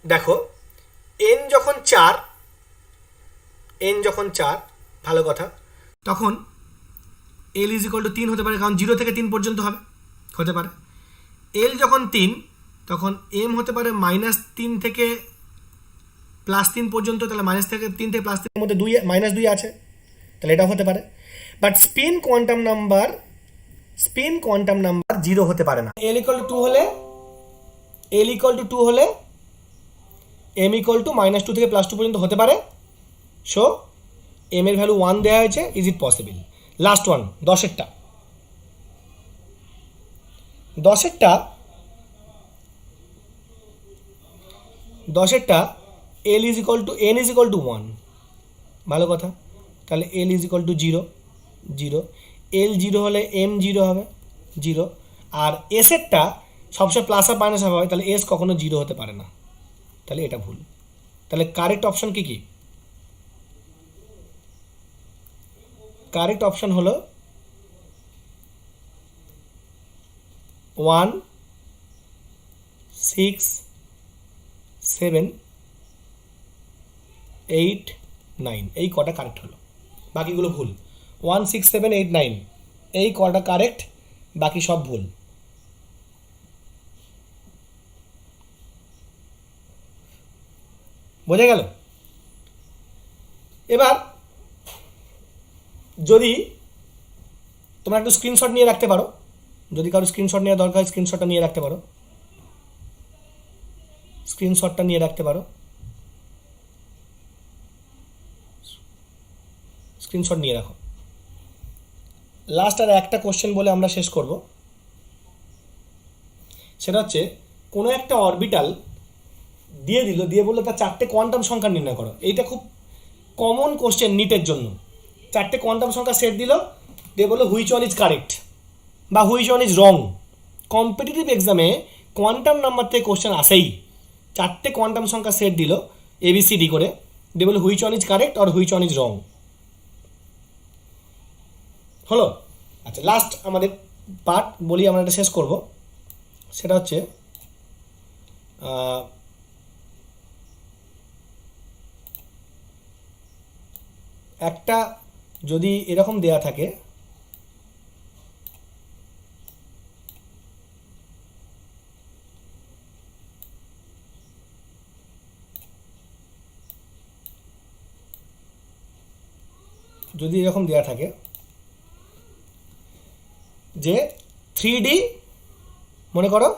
দেখো, এন যখন 4, ভালো কথা, তখন এল ইজ ইকুয়াল টু 3 হতে পারে, কারণ 0 থেকে 3 পর্যন্ত হতে পারে। এল যখন 3 তখন এম হতে পারে -3 থেকে +3 পর্যন্ত, তাহলে -3 থেকে +3 মধ্যে -2 আছে, তাহলে এটা হতে পারে। বাট স্পিন কোয়ান্টাম নাম্বার 0 হতে পারে না। এল ইকুয়াল টু 2 হলে এম ইকুয়াল টু -2 থেকে +2 পর্যন্ত হতে পারে। সো এম এর ভ্যালু 1 দেওয়া হয়েছে, is it possible. Last one 10এরটা L is equal to N is equal to 1, ভালো কথা, তাহলে L is equal to 0, L 0 হলে এম 0 হবে 0, আর এসেরটা সবসময় প্লাস আর মাইনাস হয়, তাহলে এস কখনো 0 হতে পারে না, তাহলে এটা ভুল। তাহলে কারেক্ট অপশন কি? কারেক্ট অপশন হলো 1 6 7 8 9, এই কটা কারেক্ট হলো, বাকিগুলো ভুল। 1 6 7 8 9 এই কটা কারেক্ট, বাকি সব ভুল। বোঝা গেল? এবার যদি তোমরা একটু স্ক্রিনশট নিয়ে রাখতে পারো, যদি কারো স্ক্রিনশট নেওয়া দরকার হয় স্ক্রিনশটটা নিয়ে রাখতে পারো, স্ক্রিনশট নিয়ে রাখো। লাস্ট আর একটা কোশ্চেন বলে আমরা শেষ করব, সেটা হচ্ছে কোনো একটা অরবিটাল দিয়ে বললো তার 4টে কোয়ান্টাম সংখ্যা নির্ণয় করো। এইটা খুব কমন কোশ্চেন নিটের জন্য। 4টে কোয়ান্টাম সংখ্যা সেট দিল, দিয়ে বললো হুইচ ওয়ান ইজ কারেক্ট বা which one is wrong. Competitive এক্সামে কোয়ান্টাম নাম্বার থেকে কোশ্চেন আসেই। 4টে কোয়ান্টাম সংখ্যা সেট দিল ABCD করে, দিয়ে বললো হুইচ ওয়ান ইজ কারেক্ট আর হুইচ ওয়ান ইজ রং। হলো? আচ্ছা, লাস্ট আমাদের পার্ট বলি, আমরা এটা শেষ করব। সেটা হচ্ছে একটা যদি এরকম দেয়া থাকে, যে 3D, মনে করো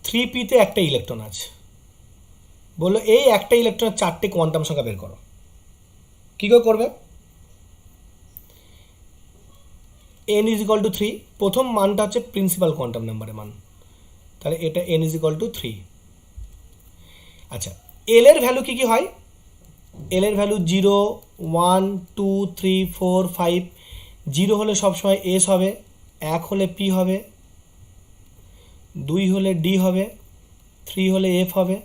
3p-তে একটা ইলেকট্রন আছে, বললো এই একটা ইলেকট্রনের 4টে কোয়ান্টাম সংখ্যা বের করো। কী করে করবে? n ইজ ইকুয়াল টু 3, প্রথম মানটা হচ্ছে প্রিন্সিপাল কোয়ান্টাম নাম্বারের মান, তাহলে এটা n ইজ ইকুয়াল টু 3। আচ্ছা, এল এর ভ্যালু কি কি হয়? এল এর ভ্যালু 0, 1, 2, 3, 4, 5। 0 হলে সবসময় এস হবে, 1 হলে পি হবে, 2 হলে ডি হবে, 3 হলে এফ হবে,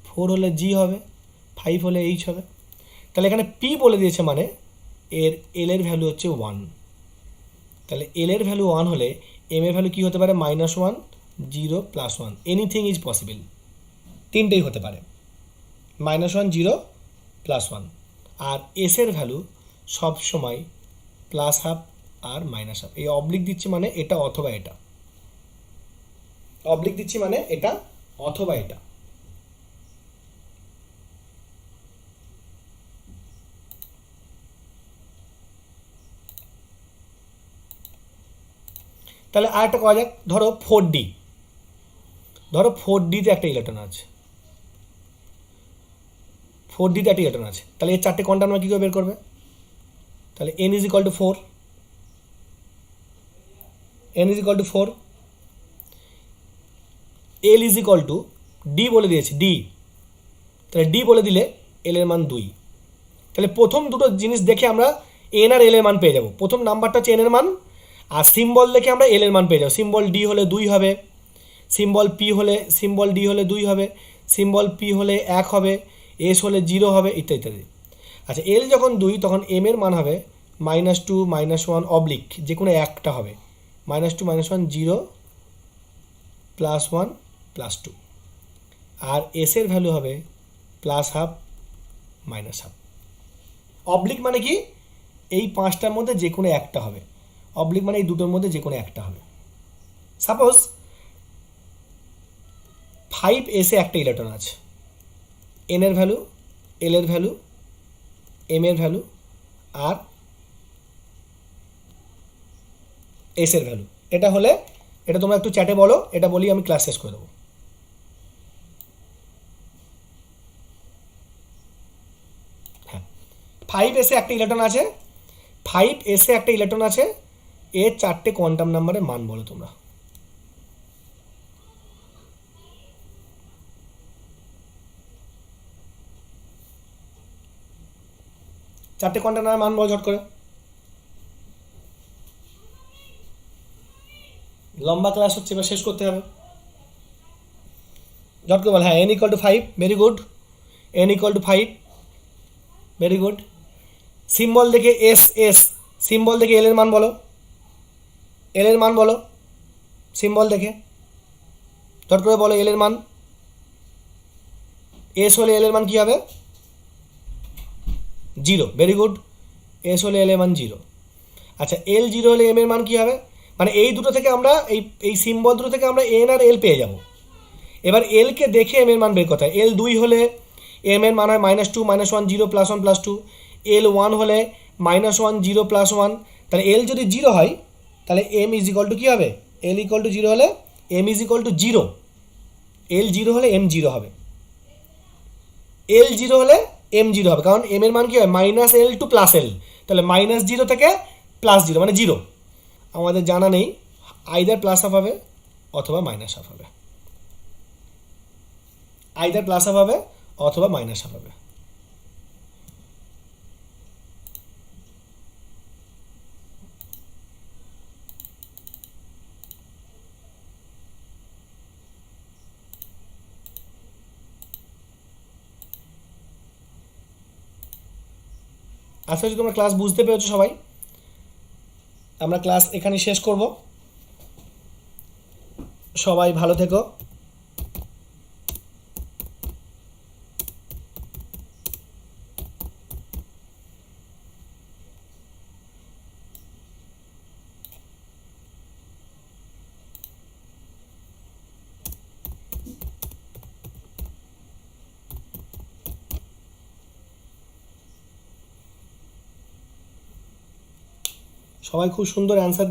4 হলে জি হবে, 5 হলে এইচ হবে। তাহলে এখানে পি বলে দিয়েছে মানে এর এল এর ভ্যালু হচ্ছে 1। তাহলে এল এর ভ্যালু 1 হলে এম এর ভ্যালু কী হতে পারে? -1, 0, +1, এনিথিং ইজ পসিবল। তিনটেই হতে পারে, -1, 0, +1। আর এস এর ভ্যালু সবসময় +1/2 আর -1/2। এই অবলিক দিচ্ছি মানে এটা অথবা এটা, অবলিক দিচ্ছি মানে এটা অথবা এটা। তাহলে আর একটা করা যাক, ধরো 4D, ধরো 4Dতে একটা ইলেকট্রন আছে, 4Dতে একটা ইলেকট্রন আছে। তাহলে এই চারটে কোয়ান্টাম নাম্বার কী করে বের করবে? তাহলে n = 4, n = 4, l = d বলে দিয়েছে, d। তাহলে d বলে দিলে l এর মান 2। তাহলে প্রথম দুটো জিনিস দেখে আমরা n আর l এর মান পেয়ে যাব। প্রথম নাম্বারটা হচ্ছে n এর মান, আর সিম্বল দেখে আমরা l এর মান পেয়ে যাব। সিম্বল d হলে 2 হবে, সিম্বল d হলে 2 হবে, সিম্বল p হলে 1 হবে, s হলে 0 হবে, ইত্যাদি ইত্যাদি। আচ্ছা, l যখন 2 তখন m এর মান হবে -2, -1 অবলিক, যে কোনো একটা হবে, -2, -1, 0, +1, +2। আর s এর ভ্যালু হবে +1/2, -1/2। অবলিক মানে কি? এই পাঁচটার মধ্যে যে কোনো একটা হবে। অবলিক মানে এই দুটোর মধ্যে যে কোনো একটা হবে। সাপোজ 5s এ একটা ইলেকট্রন আছে, n এর ভ্যালু, l এর ভ্যালু, m এর ভ্যালু আর s এর ভ্যালু। এটা হলে, এটা তোমরা একটু চ্যাটে বলো, এটা বলি আমি ক্লাস শেষ করে দেবো। হ্যাঁ, 5s এ একটা ইলেকট্রন আছে, 5s এ একটা ইলেকট্রন আছে, এর চারটে কোয়ান্টাম নাম্বারের মান বলো তোমরা। চারটে কোয়ান্টাম নাম্বারের মান বলো ঝট করে। লম্বা ক্লাস হচ্ছে, এবার শেষ করতে হবে, ঝট করে বল। হ্যাঁ, n = 5, very good, n = 5, very good. Symbol দেখে এস, সিম্বল দেখে এল এর মান বলো, এল এর মান বলো, সিম্বল দেখে ঝট করে বলো এল এর মান। এস হলে এল এর মান কী হবে? 0, ভেরি গুড, এস হলে এল এর মান 0। আচ্ছা, l 0 হলে m এর মান কী হবে? মানে এই দুটো থেকে আমরা, এই সিম্বল দুটো থেকে আমরা n আর l পেয়ে যাব। এবার l কে দেখে m এর মান বের করতে হয়। l 2 হলে m এর মান হয় -2, -1, 0, +1, +2। l 1 হলে -1, 0, +1। তাহলে l যদি 0 হয় তাহলে m = কী হবে? l = 0 হলে m = 0। l 0 হলে m 0 হবে, l 0 হলে m 0 হবে, কারণ m এর মান কী হয়? -l to +l। তাহলে -0 থেকে +0 মানে 0। আমাদের জানা নেই, আইদার +1/2 হবে অথবা -1/2 হবে, আইদার +1/2 হবে অথবা -1/2 হবে। আশা করছি তোমরা ক্লাস বুঝতে পেরেছো সবাই। আমরা ক্লাস এখানে শেষ করব। সবাই ভালো থেকো। সবাই খুব সুন্দর অ্যান্সার